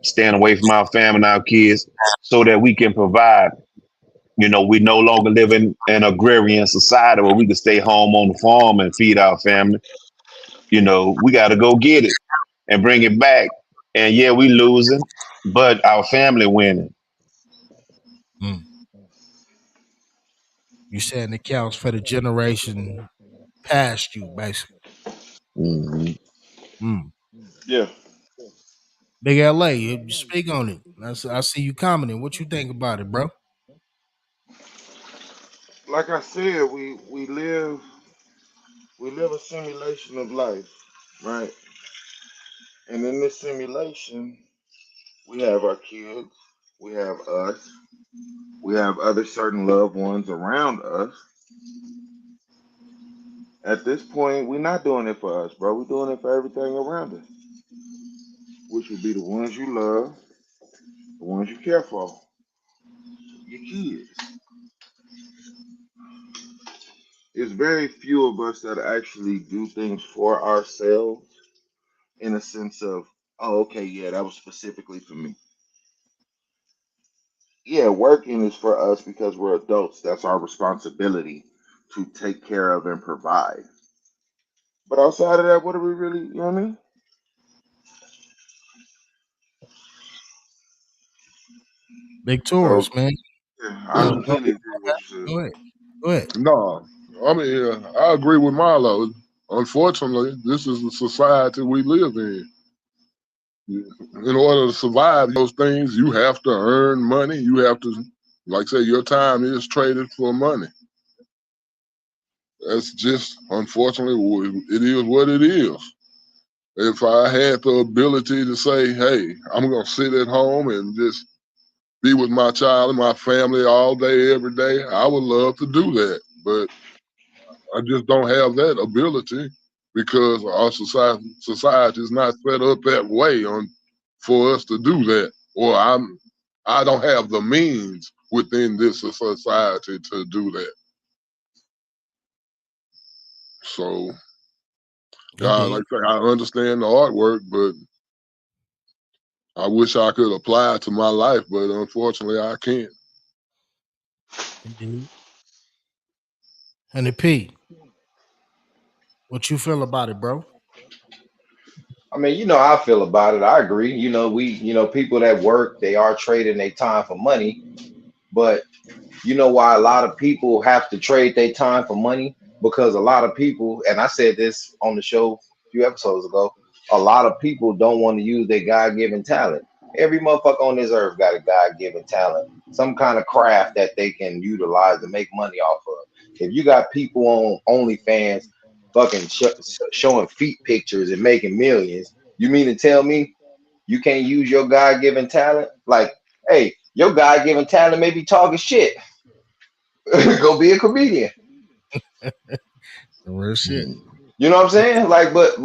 staying away from our family and our kids so that we can provide. You know, we no longer live in an agrarian society where we can stay home on the farm and feed our family. You know, we got to go get it and bring it back. And yeah, we losing, but our family winning. Mm. You saying it counts for the generation past you, basically. Hmm. Mm. Yeah. Big LA, you speak on it. I see you commenting. What you think about it, bro? Like I said, we live a simulation of life, right? And in this simulation, we have our kids, we have us, we have other certain loved ones around us. At this point, we're not doing it for us, bro. We're doing it for everything around us, which would be the ones you love, the ones you care for, your kids. It's very few of us that actually do things for ourselves in a sense of, oh, okay, yeah, that was specifically for me. Yeah, working is for us because we're adults. That's our responsibility to take care of and provide. But outside of that, what are we really, you know what I mean? Big So, tours, man. yeah, You I know, go, completely agree with what you said. go ahead. Go ahead. No, I mean, I agree with Milo. Unfortunately, this is the society we live in. In order to survive those things, you have to earn money. You have to, like I say, your time is traded for money. That's just unfortunately it is what it is. If I had the ability to say, "Hey, I'm gonna sit at home and just be with my child and my family all day, every day," I would love to do that. But I just don't have that ability because our society is not set up that way. for us to do that, or I don't have the means within this society to do that. So, God, like Indeed. I say, I understand the artwork, but I wish I could apply it to my life, but unfortunately, I can't. Indeed. And the P, what you feel about it, bro? I mean, you know how I feel about it. I agree. People that work, they are trading their time for money. But you know why a lot of people have to trade their time for money? Because a lot of people, and I said this on the show a few episodes ago, a lot of people don't want to use their God-given talent. Every motherfucker on this earth got a God-given talent, some kind of craft that they can utilize to make money off of. If you got people on OnlyFans fucking showing feet pictures and making millions, you mean to tell me you can't use your God-given talent? Like, hey, your God-given talent may be talking shit. Go be a comedian. Real shit. You know what I'm saying? Like, but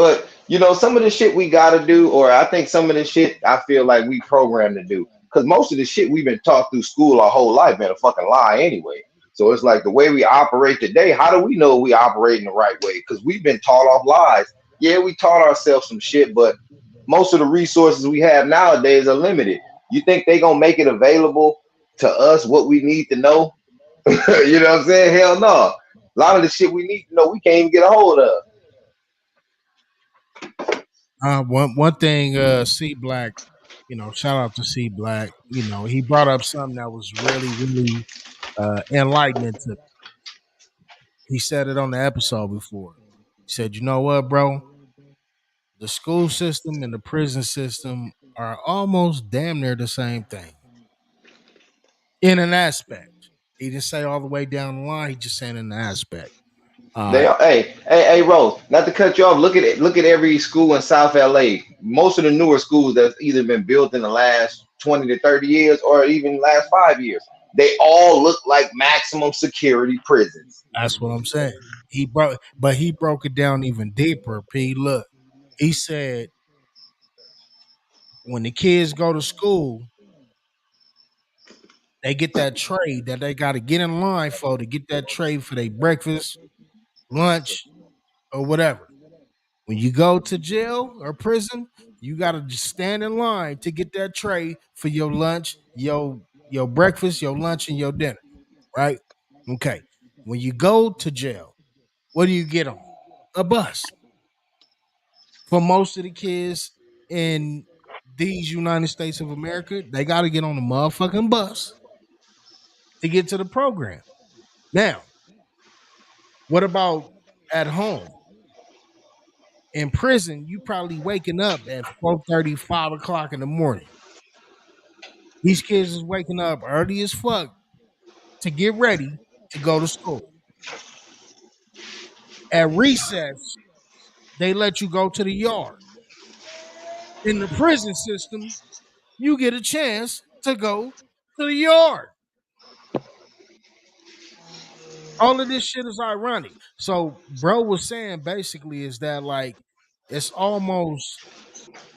some of the shit we gotta do, or I think some of the shit I feel like we programmed to do. Because most of the shit we've been taught through school our whole life been a fucking lie anyway. So it's like the way we operate today, how do we know we operate in the right way? Because we've been taught off lies. Yeah, we taught ourselves some shit, but most of the resources we have nowadays are limited. You think they gonna make it available to us what we need to know? You know what I'm saying? Hell no. A lot of the shit we need to know, we can't even get a hold of. One thing, C Black, shout out to C Black. He brought up something that was really, really enlightening to me. He said it on the episode before. He said, "You know what, bro? The school system and the prison system are almost damn near the same thing in an aspect." He didn't say all the way down the line. He just saying in an aspect. They Uh, are, hey, Rose. Not to cut you off. Look at it. Look at every school in South LA. Most of the newer schools that's either been built in the last 20 to 30 years or even last 5 years. They all look like maximum security prisons. that's what I'm saying. He broke it down even deeper. P, look, he said when the kids go to school, they get that tray that they got to get in line for to get that tray for their breakfast, lunch, or whatever. When you go to jail or prison, you got to just stand in line to get that tray for your lunch, your breakfast, your lunch, and your dinner. Right? Okay. When you go to jail, what do you get on? A bus. For most of the kids in these United States of America, they got to get on a motherfucking bus to get to the program. Now, what about at home? In prison, you probably waking up at 4:30, 5 o'clock in the morning. These kids is waking up early as fuck to get ready to go to school. At recess, they let you go to the yard. In the prison system, you get a chance to go to the yard. All of this shit is ironic. So, bro was saying basically is that like it's almost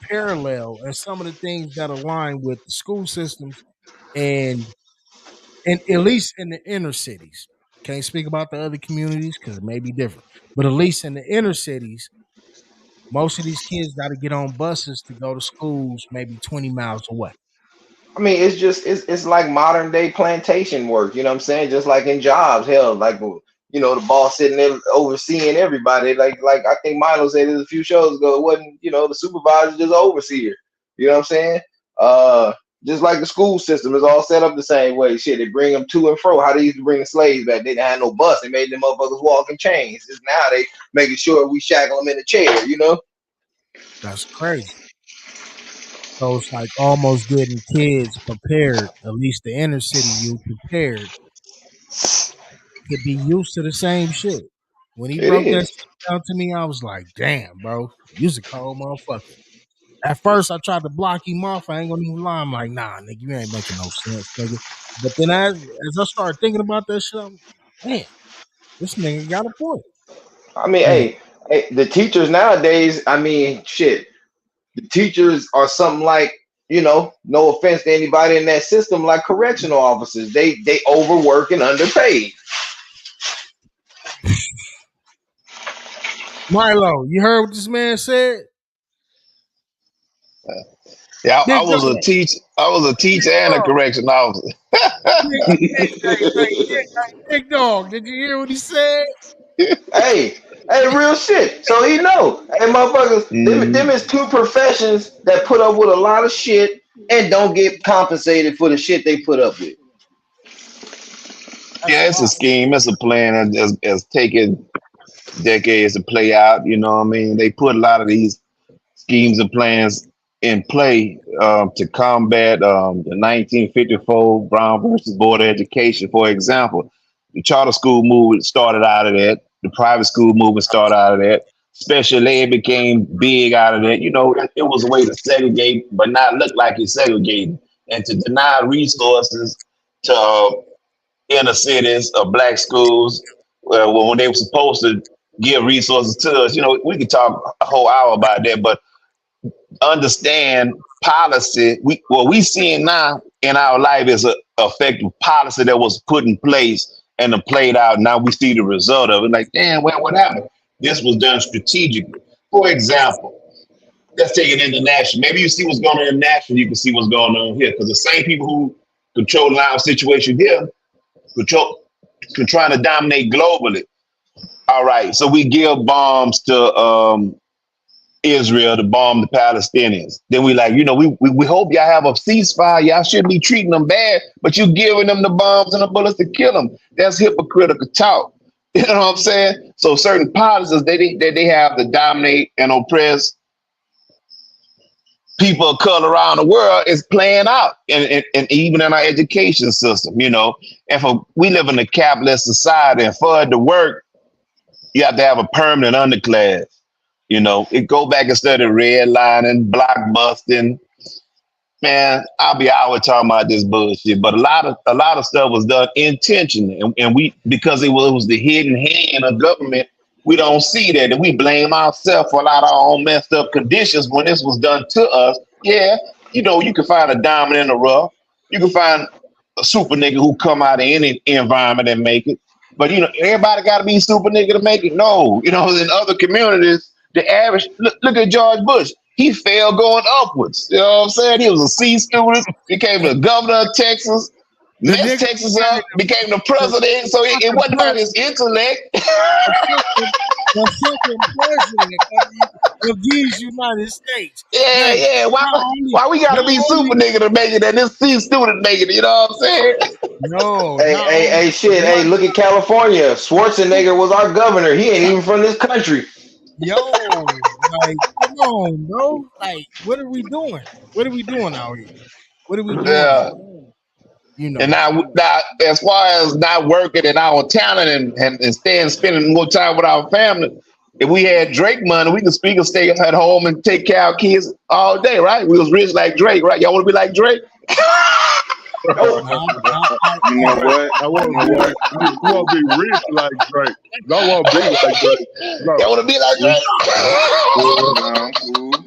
parallel and some of the things that align with the school systems and at least in the inner cities. Can't speak about the other communities because it may be different. But at least in the inner cities, most of these kids got to get on buses to go to schools maybe 20 miles away. I mean, it's like modern day plantation work. You know what I'm saying? Just like in jobs, hell, like the boss sitting there overseeing everybody. Like I think Milo said it a few shows ago. It wasn't the supervisor, just overseer. You know what I'm saying? Uh, just like the school system is all set up the same way. Shit, they bring them to and fro. How they used to bring the slaves back? They didn't have no bus. They made them motherfuckers walk in chains. Just now they making sure we shackle them in a chair. You know? That's crazy. So it's like almost getting kids prepared, at least the inner city youth prepared to be used to the same shit. When he It broke that is. shit down to me, I was like, damn, bro, you's a cold motherfucker. At first, I tried to block him off. I ain't gonna even lie. I'm like, nah, nigga, you ain't making no sense, nigga. But then as I started thinking about that shit, I'm like, man, this nigga got a point. I mean, And hey, the teachers nowadays, I mean, shit, the teachers are something like no offense to anybody in that system, like correctional officers, they overwork and underpaid. Milo, you heard what this man said? Yeah, I Big was a dog, teach. I was a big teacher and a dog, correction officer. big dog. Did you hear what he said? Hey, hey, real shit. So he know, hey, motherfuckers, them Mhm. is two professions that put up with a lot of shit and don't get compensated for the shit they put up with. That's Yeah, it's a wild. scheme. It's a plan that's taken decades to play out. You know what I mean? They put a lot of these schemes and plans in play to combat the 1954 Brown versus Board of Education. For example, the charter school movement started out of that. The private school movement started out of that. Special ed became big out of that. It was a way to segregate, but not look like you're segregating, and to deny resources to inner cities or black schools when they were supposed to give resources to us. We could talk a whole hour about that, but understand policy. What we seeing now in our life is a effective policy that was put in place and played out. Now we see the result of it. Like, damn, well, what happened? This was done strategically. For example, let's take it international. Maybe you see what's going on international, you can see what's going on here. Because the same people who control our situation here control trying to dominate globally. All right, so we give bombs to Israel to bomb the Palestinians. Then we like, we hope y'all have a ceasefire. Y'all shouldn't be treating them bad, but you giving them the bombs and the bullets to kill them. That's hypocritical talk. You know what I'm saying? So certain policies they have to dominate and oppress people of color around the world is playing out, and even in our education system. And for we live in a capitalist society, and for it to work, you have to have a permanent underclass. It go back and study redlining, blockbusting. Man, I'll be hours talking about this bullshit, but a lot of stuff was done intentionally, and we because it was the hidden hand of government, we don't see that, and we blame ourselves for a lot of our own messed up conditions when this was done to us. Yeah, you can find a diamond in the rough, you can find a super nigga who come out of any environment and make it, but everybody got to be super nigga to make it. No, in other communities, the average look at George Bush. He failed going upwards. You know what I'm saying? He was a C student, became the governor of Texas, The messed nigga Texas carried up, became the the president. So it fucking wasn't about his president, intellect. the fucking president of these United States. Yeah, Hey, yeah. Why not only, why we gotta not be super only, nigga to make it and this C student make it, you know what I'm saying? no, Hey, not hey, only hey, shit. Hey, one, look at California. Schwarzenegger was our governor. He ain't even from this country. yo, like, come on, bro. Like, what are we doing? What are we doing out here? What are we doing? Yeah. You And know, now, as far as not working and our talent and staying spending more time with our family, if we had Drake money, we could speak and stay at home and take care of kids all day, right? We was rich like Drake, right? Y'all want to be like Drake? Nope. You know what? I You want to know be like, what? you want to be rich like Drake. Don't want to be like Drake. No, Y'all want to be like you, Drake? Nah, I'm cool.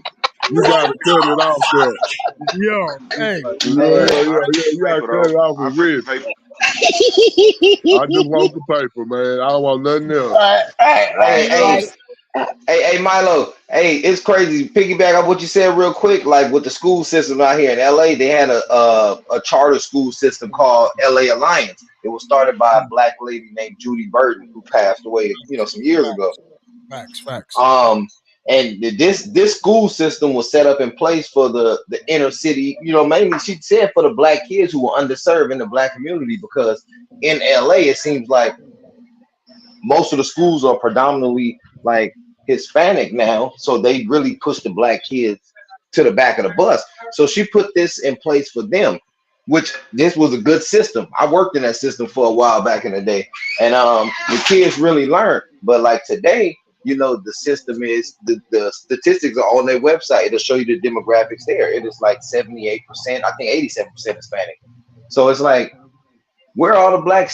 you got to cut it off there. yo, hey, Man, You got to Paper cut though. it off I with take the rich. paper. I just want the paper, man. I don't want nothing else. Right, right, hey, right, hey, right. hey, Milo. Hey, it's crazy. Piggyback off what you said real quick. Like with the school system out here in LA, they had a charter school system called LA Alliance. It was started by a black lady named Judy Burton, who passed away, some years ago. facts. Um, and this school system was set up in place for the inner city. Mainly she said for the black kids who were underserved in the black community, because in LA it seems like most of the schools are predominantly like Hispanic now, so they really push the black kids to the back of the bus. So she put this in place for them, which this was a good system. I worked in that system for a while back in the day, and the kids really learned. But like today, the system is the statistics are on their website. It'll show you the demographics there. It is like 78%, I think 87% Hispanic. So it's like, where are the black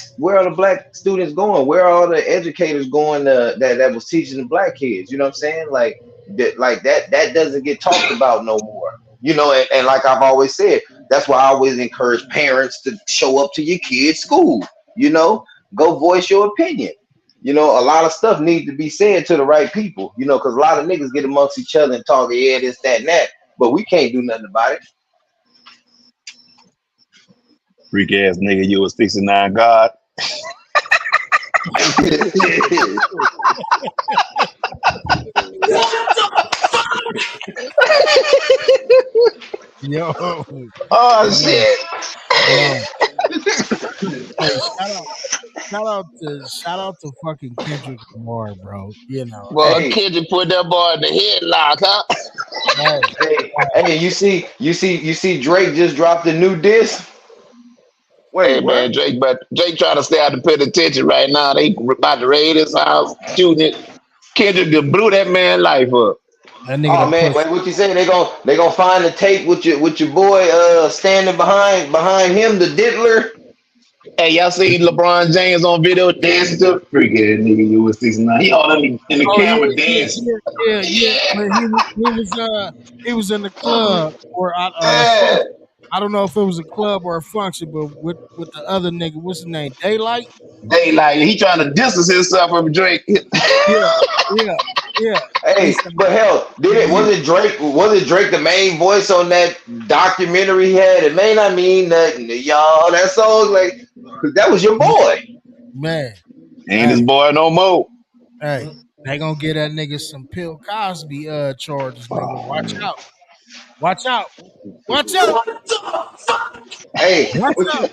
students going? Where are all the educators going that was teaching the black kids? You know what I'm saying? Like that doesn't get talked about no more. And like I've always said, that's why I always encourage parents to show up to your kids' school. You know, go voice your opinion. A lot of stuff needs to be said to the right people. Because a lot of niggas get amongst each other and talk, yeah, this, that, and that, but we can't do nothing about Freak ass nigga, you a 69 God. it. Yo, Oh yo, shit. yo. Hey, shout out to fucking Kendrick Lamar, bro. Boy, Hey, Kendrick put that boy in the headlock, huh? Hey, hey, you see, Drake just dropped a new disc. Wait, Hey what? man, Drake trying to stay out of penitentiary right now. They about to raid his house, shooting it. Kendrick just blew that man life up. that nigga Oh done man, pushed. wait, what you say? They gonna find the tape with your boy standing behind him, the diddler. Hey, y'all see LeBron James on video dancing to freak ass nigga, you was 69. He all in the Oh yeah, camera yeah, dancing. yeah, yeah. But he was in the club or at a Yeah. function. I don't know if it was a club or a function, but with the other nigga, what's his name? Daylight. They like he trying to distance himself from Drake. Yeah, yeah, yeah. They Hey, said, but hell, did yeah, it yeah, was it Drake? Was it Drake the main voice on that documentary he had? It may not mean nothing to y'all. That song, like, 'cause that was your boy. man. Ain't his Hey, boy no more. hey, they gonna get that nigga some Bill Cosby charges, nigga. Watch out, watch out, watch out, Hey, watch out.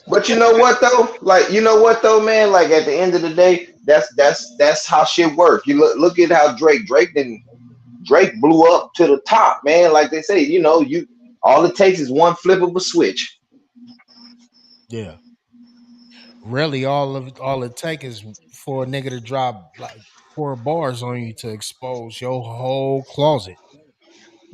but you know what though? Like, you know what though, man? Like at the end of the day, that's how shit work. You look at how Drake blew up to the top, man. Like they say, you all it takes is one flip of a switch. Yeah, really, all it take is for a nigga to drop like 4 bars on you to expose your whole closet.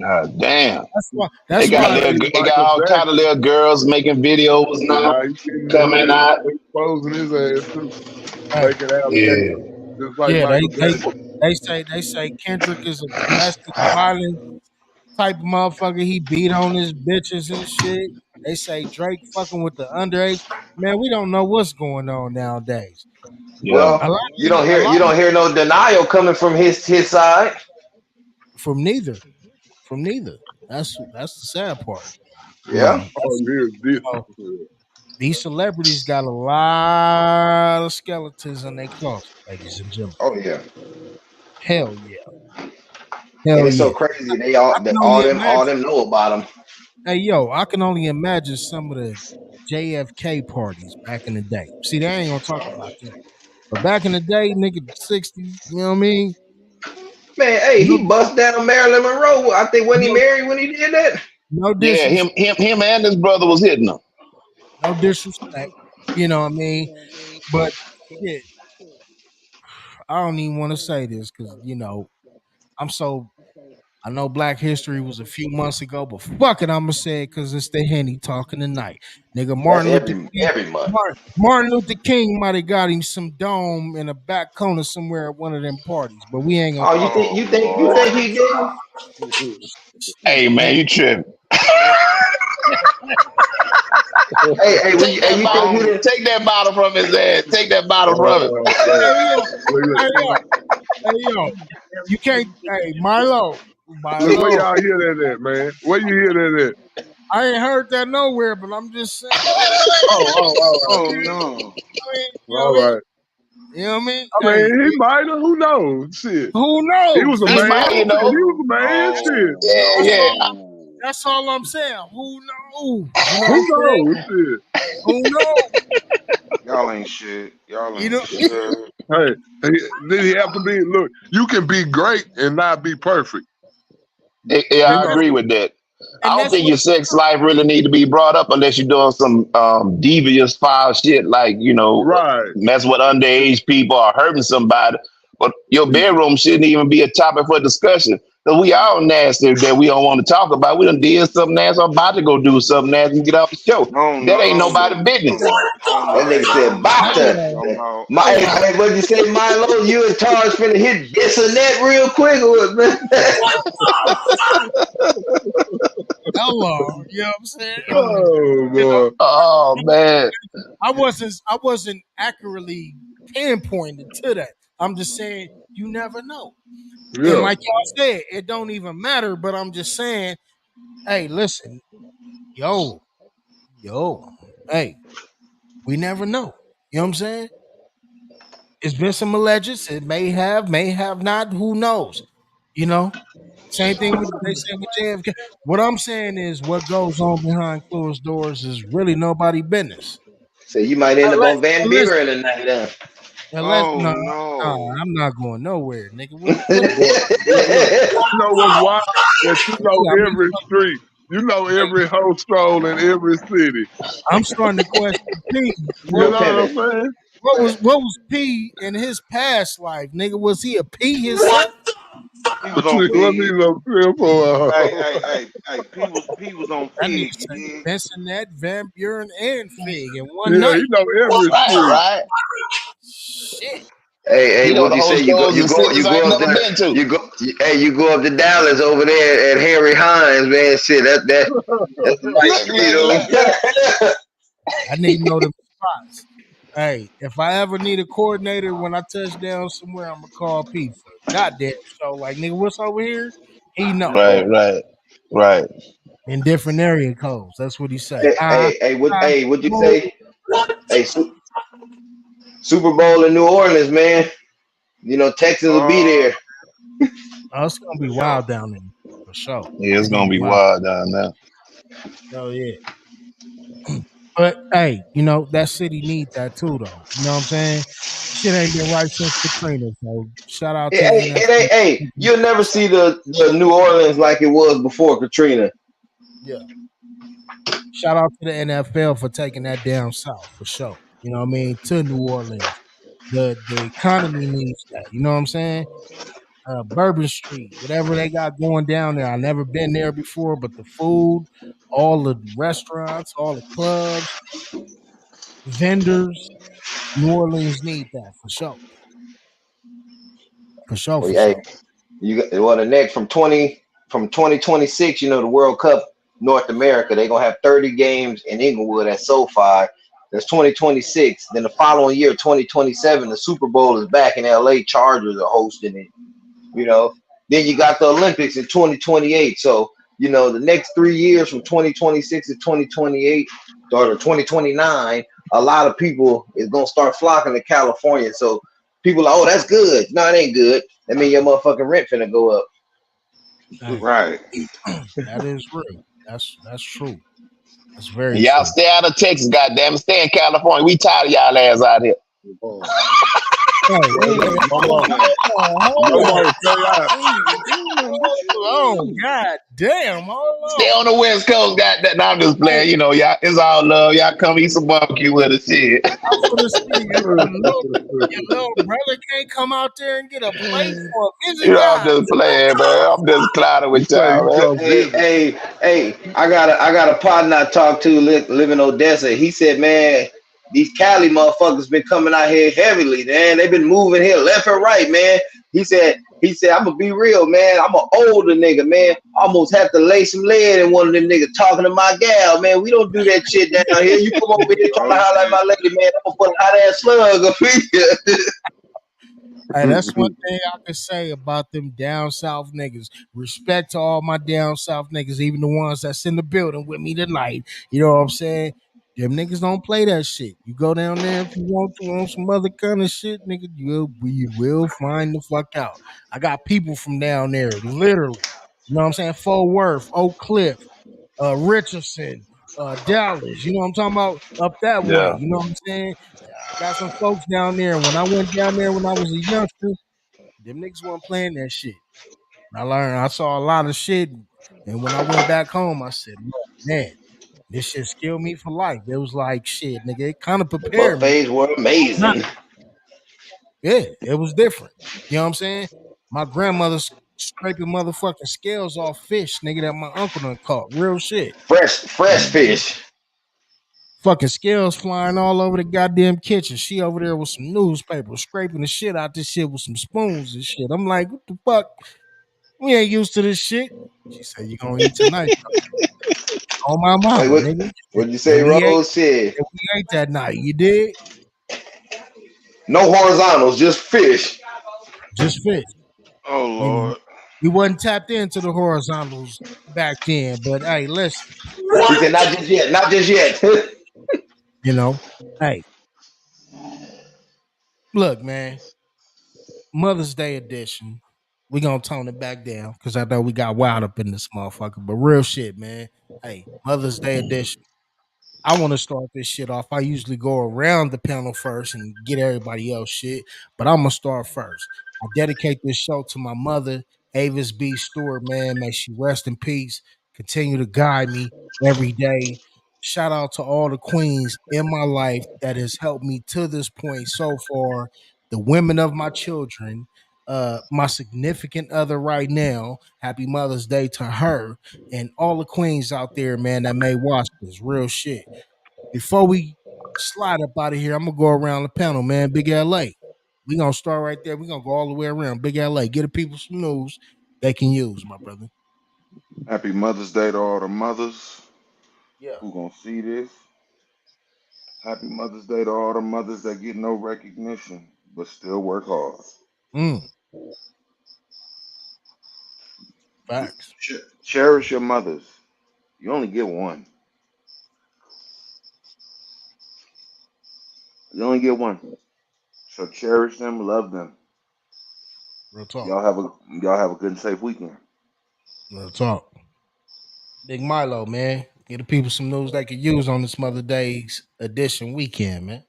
God damn. That's why. They That's got why. little, Hey, they got Michael all kind of Jackson. little girls making videos now Now he getting coming out. exposing his ass too, Hey, making Yeah. allegations, just like yeah, Michael Jackson. they say Kendrick is a domestic violence type of motherfucker. He beat on his bitches and shit. They say Drake fucking with the underage. Man, we don't know what's going on nowadays. Yeah. A lot Well, of you niggas, don't a hear lot you of don't hear no denial coming from his side. from neither, from neither. That's the sad part. Yeah. Oh, here's You this. know, these celebrities got a lot of skeletons in their closet, ladies and gentlemen. Oh yeah. Hell yeah, And hell it's so yeah. crazy. I That can all only them all imagine. them know about him. Hey yo, I can only imagine some of the JFK parties back in the day. See, they ain't gonna talk about that. But back in the day, nigga, 60s, you know what I mean? Man, hey, No, he bust down Marilyn Monroe. I think when he no, married when he did that. no Yeah, disrespect, him and his brother was hitting them. no disrespect. You know what I mean? But shit, I don't even want to say this because I'm so. I know Black History was a few months ago, but fuck it, I'm gonna say it because it's the Henny talking tonight, nigga. That's Martin Luther every King. every month. Martin Luther King might have got him some dome in a back corner somewhere at one of them parties, but we ain't gonna Oh, you talk think about you Oh think you think Lord. he did? Hey shit, man, nigga. you tripping. Hey, Take hey, that you think he bottle, did? take that bottle from his ass. Take that bottle from him. Oh man, Hey yo, look, hey yo, hey yo, you can't. Hey Milo, look where Milo. y'all hear that at, man. Where you hear that at? I ain't heard that nowhere, but I'm just saying. All right, Oh no. You know all what I mean? right. You know what I mean? I Hey, mean, he might have. Who knows? Shit, who he was knows? a He That's man. might, all. you Shit, he know. was a man. Shit, Oh Yeah, That's yeah. all. no. That's all I'm saying. Who knows? You know what who I'm saying? knows? Shit. Who knows? Y'all ain't shit. Y'all You ain't know? shit. Hey, did he have to be? Look, you can be great and not be perfect. Yeah, You And I that's know, agree with that. I and don't that's think what your sex life really need to be brought up unless you're doing some devious foul shit like, right? mess with underage people or hurting somebody. But your bedroom shouldn't even be a topic for discussion. Because we all nasty that we don't want to talk about. We done did something nasty. I'm about to go do something nasty and get off the show. Oh That ain't nobody no. business. Oh That no. nigga Ain't said, nothing about hold "Bata." that. on. Talking about Hold on. What you say, Milo? You and Taj finna hit this and that real quick, or what, man? Hello, you know what I'm saying? Oh You know, boy. Oh man. I wasn't accurately pinpointed to that. I'm just saying you never know. And Yeah. like y'all said, it don't even matter. But I'm just saying, hey, listen, yo, yo, hey, we never know. You know what I'm saying? It's been some alleges. It may have not. Who knows? You know, same thing with they said with JFK. What I'm saying is, what goes on behind closed doors is really nobody business. So you might end up Unless, on Van unless, Buren tonight, unless, Oh no, no, no. I'm not going nowhere, nigga. What huh? Boy, look, you know what's wild? That you know I mean, every street. You know hey, every house stroll in every city. I'm starting to question P. You Still know pimping. what I'm saying? What was P in his past life, nigga? Was he a P himself? He was on See what feed. these up here Hey, for? hey, hey, hey. P was on That nigga feed. say You Cincinnati, Van Buren, and Fig in one Yeah, he night. know every Right, street. right. Shit. Hey, He know what the you whole say? stores and cities You I ain't go up never there. been to. You go up to Dallas over there at Harry Hines, man. Shit, that's the right Look, street look, look. over. That nigga know them spots. Hey, if I ever need a coordinator when I touch down somewhere, I'm gonna call P for goddamn show. Like nigga, what's over here? He know Right, right, right. in different area codes. That's what he say. Hey, what you say? Hey, Super Bowl in New Orleans, man. You know Texas will be uh there. Oh, it's gonna for be sure. wild down there for sure. Yeah, It's it's gonna gonna be be wild. wild down there. Oh yeah. But hey, that city need that too, though. You know what I'm saying? Shit ain't been right since Katrina. So shout out to the It ain't. Hey, NFL. you'll never see the New Orleans like it was before Katrina. Yeah. Shout out to the NFL for taking that down south for sure. You know what I mean? To New Orleans. The economy needs that. You know what I'm saying? Bourbon Street, whatever they got going down there. I never been there before, but the food, all the restaurants, all the clubs, vendors, New Orleans need that for sure. For sure, Well, for hey, sure. the next from 2026, the World Cup North America, they're gonna have 30 games in Inglewood at SoFi. That's 2026. Then the following year, 2027, the Super Bowl is back in LA. Chargers are hosting it. you know. Then you got the Olympics in 2028. So, the next 3 years from 2026 to 2028 or to 2029, a lot of people is gonna start flocking to California. So people are, oh, that's good. No, it ain't good. That mean your motherfucking rent finna go up. Hey, Right. that is real. That's true. That's very And y'all true. stay out of Texas, goddamn. Stay in California. We tired of y'all ass out here. Oh, Hey, wait hey, a hey, minute. Nigga Hold on. hold Hold on. on. Stay out. we ain't doing nothing. What you Hold on. mean? God damn, hold Stay on. on the West Coast, goddamn. Now I'm just Hey, playing. You know, y'all. It's all love. Y'all come eat some barbecue with us, shit. I'm gonna say if your little brother can't come out there and get a plate for a You visit, know, I'm God, just playing, man. I'm just clouding He with say he y'all, man. come Hey, visit. hey, hey! I got a partner I talked to live in Odessa. He said, man, these Cali motherfuckers been coming out here heavily, man. They've been moving here left and right, man. He said, I'm gonna be real, man. I'm an older nigga, man. I almost have to lay some lead in one of them niggas talking to my gal, man. We don't do that shit down here. You come over here trying Oh to holler at shit. my lady, man. I'm gonna put a hot ass slug up here. hey, that's one thing I can say about them down south niggas. Respect to all my down south niggas, even the ones that's in the building with me tonight. You know what I'm saying? Them niggas don't play that shit. You go down there if you want to on some other kind of shit, nigga. You will find the fuck out. I got people from down there, literally. You know what I'm saying? Fort Worth, Oak Cliff, Richardson, Dallas. You know what I'm talking about? Up that way. Yeah, You know what I'm saying? I got some folks down there. When I went down there when I was a youngster, them niggas weren't playing that shit. I saw a lot of shit. And when I went back home, I said, look, man, this shit skilled me for life. It was like shit, nigga. It kind of The prepared me. buffets were Not, amazing. yeah, it was different. You know what I'm saying? My grandmother's scraping motherfucking scales off fish, nigga, that my uncle done caught. Real shit. Fresh fish. Fucking scales flying all over the goddamn kitchen. She over there with some newspaper, scraping the shit out this shit with some spoons and shit. I'm like, what the fuck? We ain't used to this shit. She said, you gonna eat tonight. On my Wait, mama, nigga. what'd you And say, we ate Rose? Shit. and we ate that night. You did? No horizontals, just fish. Just fish. Oh You know. Lord. We wasn't tapped into the horizontals back then, but hey, listen, She said, not just yet, not just yet. you know, hey, look, man, Mother's Day edition. We gonna tone it back down because I know we got wild up in this motherfucker. But real shit, man. Hey, Mother's Day edition. I want to start this shit off. I usually go around the panel first and get everybody else shit, but I'm gonna start first. I dedicate this show to my mother, Avis B. Stewart. Man, may she rest in peace. Continue to guide me every day. Shout out to all the queens in my life that has helped me to this point so far. The women of my children, my significant other right now. Happy Mother's Day to her and all the queens out there, man, that may watch this. Real shit. Before we slide up out of here, I'm gonna go around the panel, man. Big LA. We gonna start right there. We gonna go all the way around. Big LA. Get the people some news they can use, my brother. Happy Mother's Day to all the mothers Yeah. who gonna see this. Happy Mother's Day to all the mothers that get no recognition but still work hard. Mm, facts. Cherish your mothers. You only get one. You only get one. So cherish them, love them. Real talk. Y'all have a good and safe weekend. Real talk. Big Milo, man. Get the people some news they can use on this Mother Day's edition weekend, man.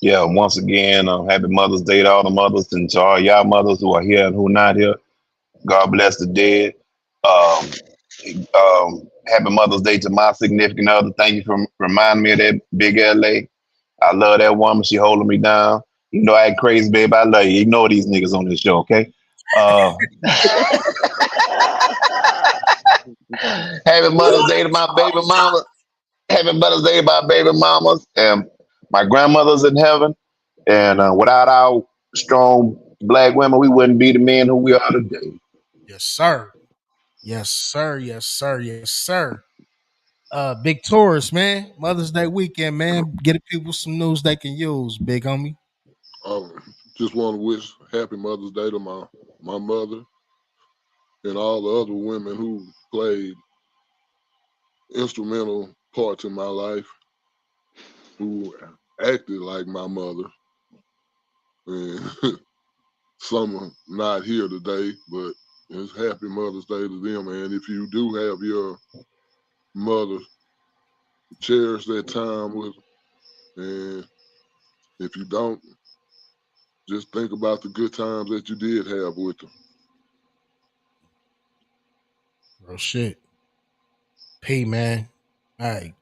Yeah, once again, happy Mother's Day to all the mothers and to all y'all mothers who are here and who not here. God bless the dead. Um, Happy Mother's Day to my significant other. Thank you for reminding me of that big LA. I love that woman. She holding me down. You know I act crazy, babe. I love you. Ignore these niggas on this show, okay? Uh, Happy Mother's Day to my baby mama. Happy Mother's Day to my baby mamas and my grandmother's in heaven. And without our strong black women, we wouldn't be the men who we are today. Yes, sir. Yes, sir. Yes, sir. Yes, sir. Big Taurus, man. Mother's Day weekend, man. Get the people some news they can use, big homie. Just want to wish happy Mother's Day to my mother and all the other women who played instrumental parts in my life, who acted like my mother. And some are not here today, but it's happy Mother's Day to them. And if you do have your mother, cherish that time with them. And if you don't, just think about the good times that you did have with them. Real shit. P, man. Hey,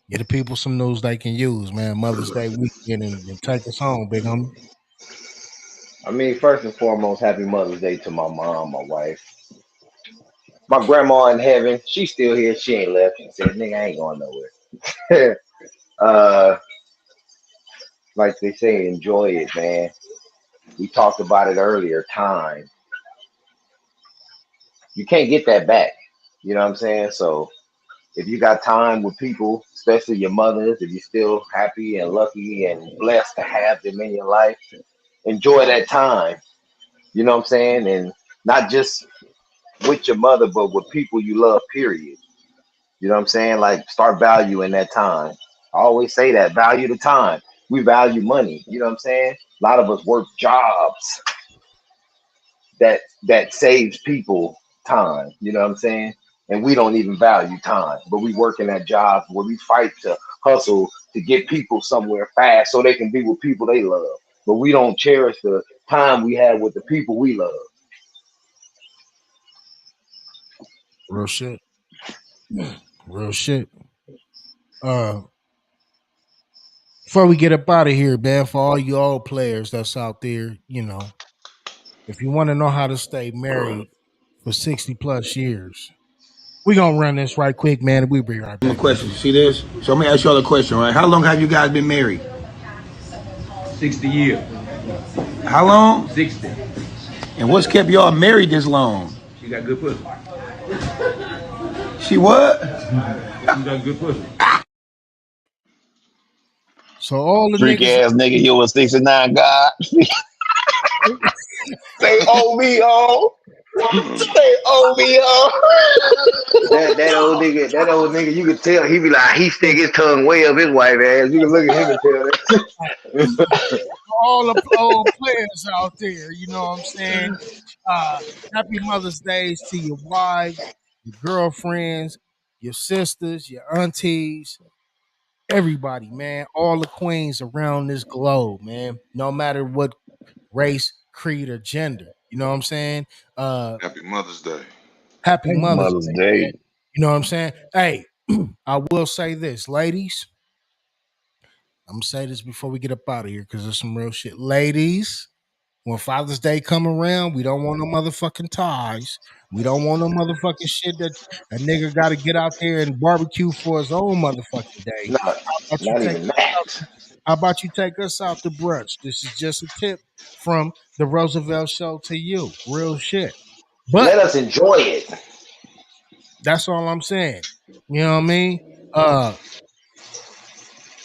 get the people some news they can use, man. Mother's Day weekend and take us home, big homie. I mean, first and foremost, happy Mother's Day to my mom, my wife. My grandma in heaven, she's still here. She ain't left. She said, nigga, I ain't going nowhere. uh, like they say, enjoy it, man. We talked about it earlier. Time. You can't get that back. You know what I'm saying? So if you got time with people, especially your mothers, if you're still happy and lucky and blessed to have them in your life, enjoy that time. You know what I'm saying? And not just with your mother, but with people you love, period. You know what I'm saying? Like start valuing that time. I always say that, value the time. We value money. You know what I'm saying? A lot of us work jobs that saves people time. You know what I'm saying? And we don't even value time, but we work in that job where we fight to hustle to get people somewhere fast so they can be with people they love. But we don't cherish the time we have with the people we love. Real shit. Real shit. Uh, Before we get up out of here, man, for all you old players that's out there, if you want to know how to stay married for 60 plus years, we gonna run this right quick, man, and we'll be right A back, man. question. See this? So let me ask y'all a question, right? How long have you guys been married? 60 years. How long? 60. And what's kept y'all married this long? She got good pussy. She what? She got good pussy. So all the Freak niggas, ass nigga, you a 69 God. Say OVO. Say OVO. That old nigga, you could tell he be like he stick his tongue way up his white ass. You can look at him and tell that. all the old players out there, you know what I'm saying? Happy Mother's Days to your wives, your girlfriends, your sisters, your aunties, everybody, man. All the queens around this globe, man. No matter what race, creed, or gender. You know what I'm saying? Uh, Happy Mother's Day. Happy Happy Mother's Mother's Day, man. Day. You know what I'm saying? Hey, I will say this, ladies. I'm gonna say this before we get up out of here because there's some real shit. Ladies, when Father's Day come around, we don't want no motherfucking ties. We don't want no motherfucking shit that a nigga got to get out there and barbecue for his own motherfucking day. not, How about you not take even us out? that. How about you take us out to brunch? This is just a tip from the Roosevelt Show to you. Real shit. But Let us enjoy it. that's all I'm saying. You know what I mean? Uh,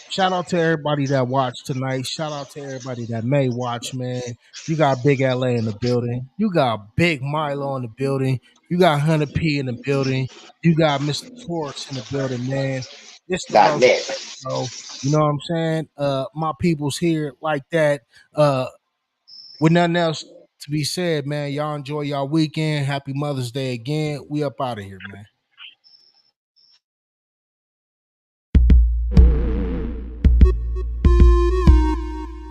Shout out to everybody that watched tonight. Shout out to everybody that may watch, man. You got Big LA in the building. You got Big Milo in the building. You got Hunter P in the building. You got Mr. Taurus in the building, man. It's the Dot Roast net. Show. You know what I'm saying? My people's here like that. With nothing else to be said, man. Y'all enjoy y'all weekend. Happy Mother's Day again. We up out of here, man.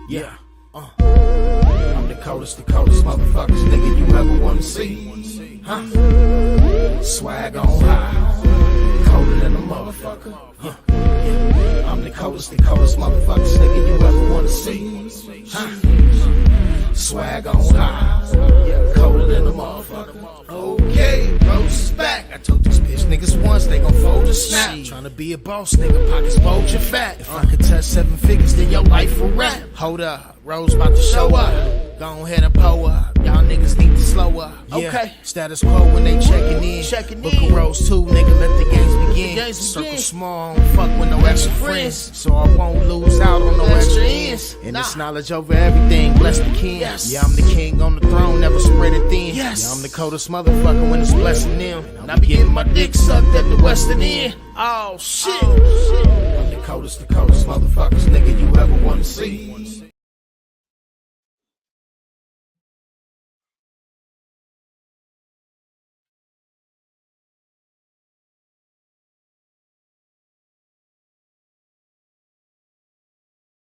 Yeah. I'm the coldest motherfuckers, nigga, you ever wanna see. Huh? Swag on high. Colder than a motherfucker. Huh? Yeah. I'm the coldest motherfuckers, nigga, you ever wanna see. Huh? Swag on high. Yeah, colder than a motherfucker. Okay, Rose is back. I told these bitch niggas once they gon' fold a snap. Tryna be a boss, nigga, pockets bulge your fat. If I could touch 7 figures, then your life will rap. Hold up, Rose about to show up. Go ahead and pull up. Y'all niggas need to slow up. Yeah. Okay. Status quo when they checking in. Book a Rose too, nigga, let the games begin. Circle small, don't fuck with no extra friends. So I won't lose out on no extra ends. And this knowledge over everything, bless the king. Yes. Yeah, I'm the king on the throne, never spread it thin. Yes. Yeah, I'm the coldest motherfucker when it's blessing them. And I be getting my dick sucked at the western end. Oh shit. I'm the coldest motherfuckers, nigga, you ever wanna see.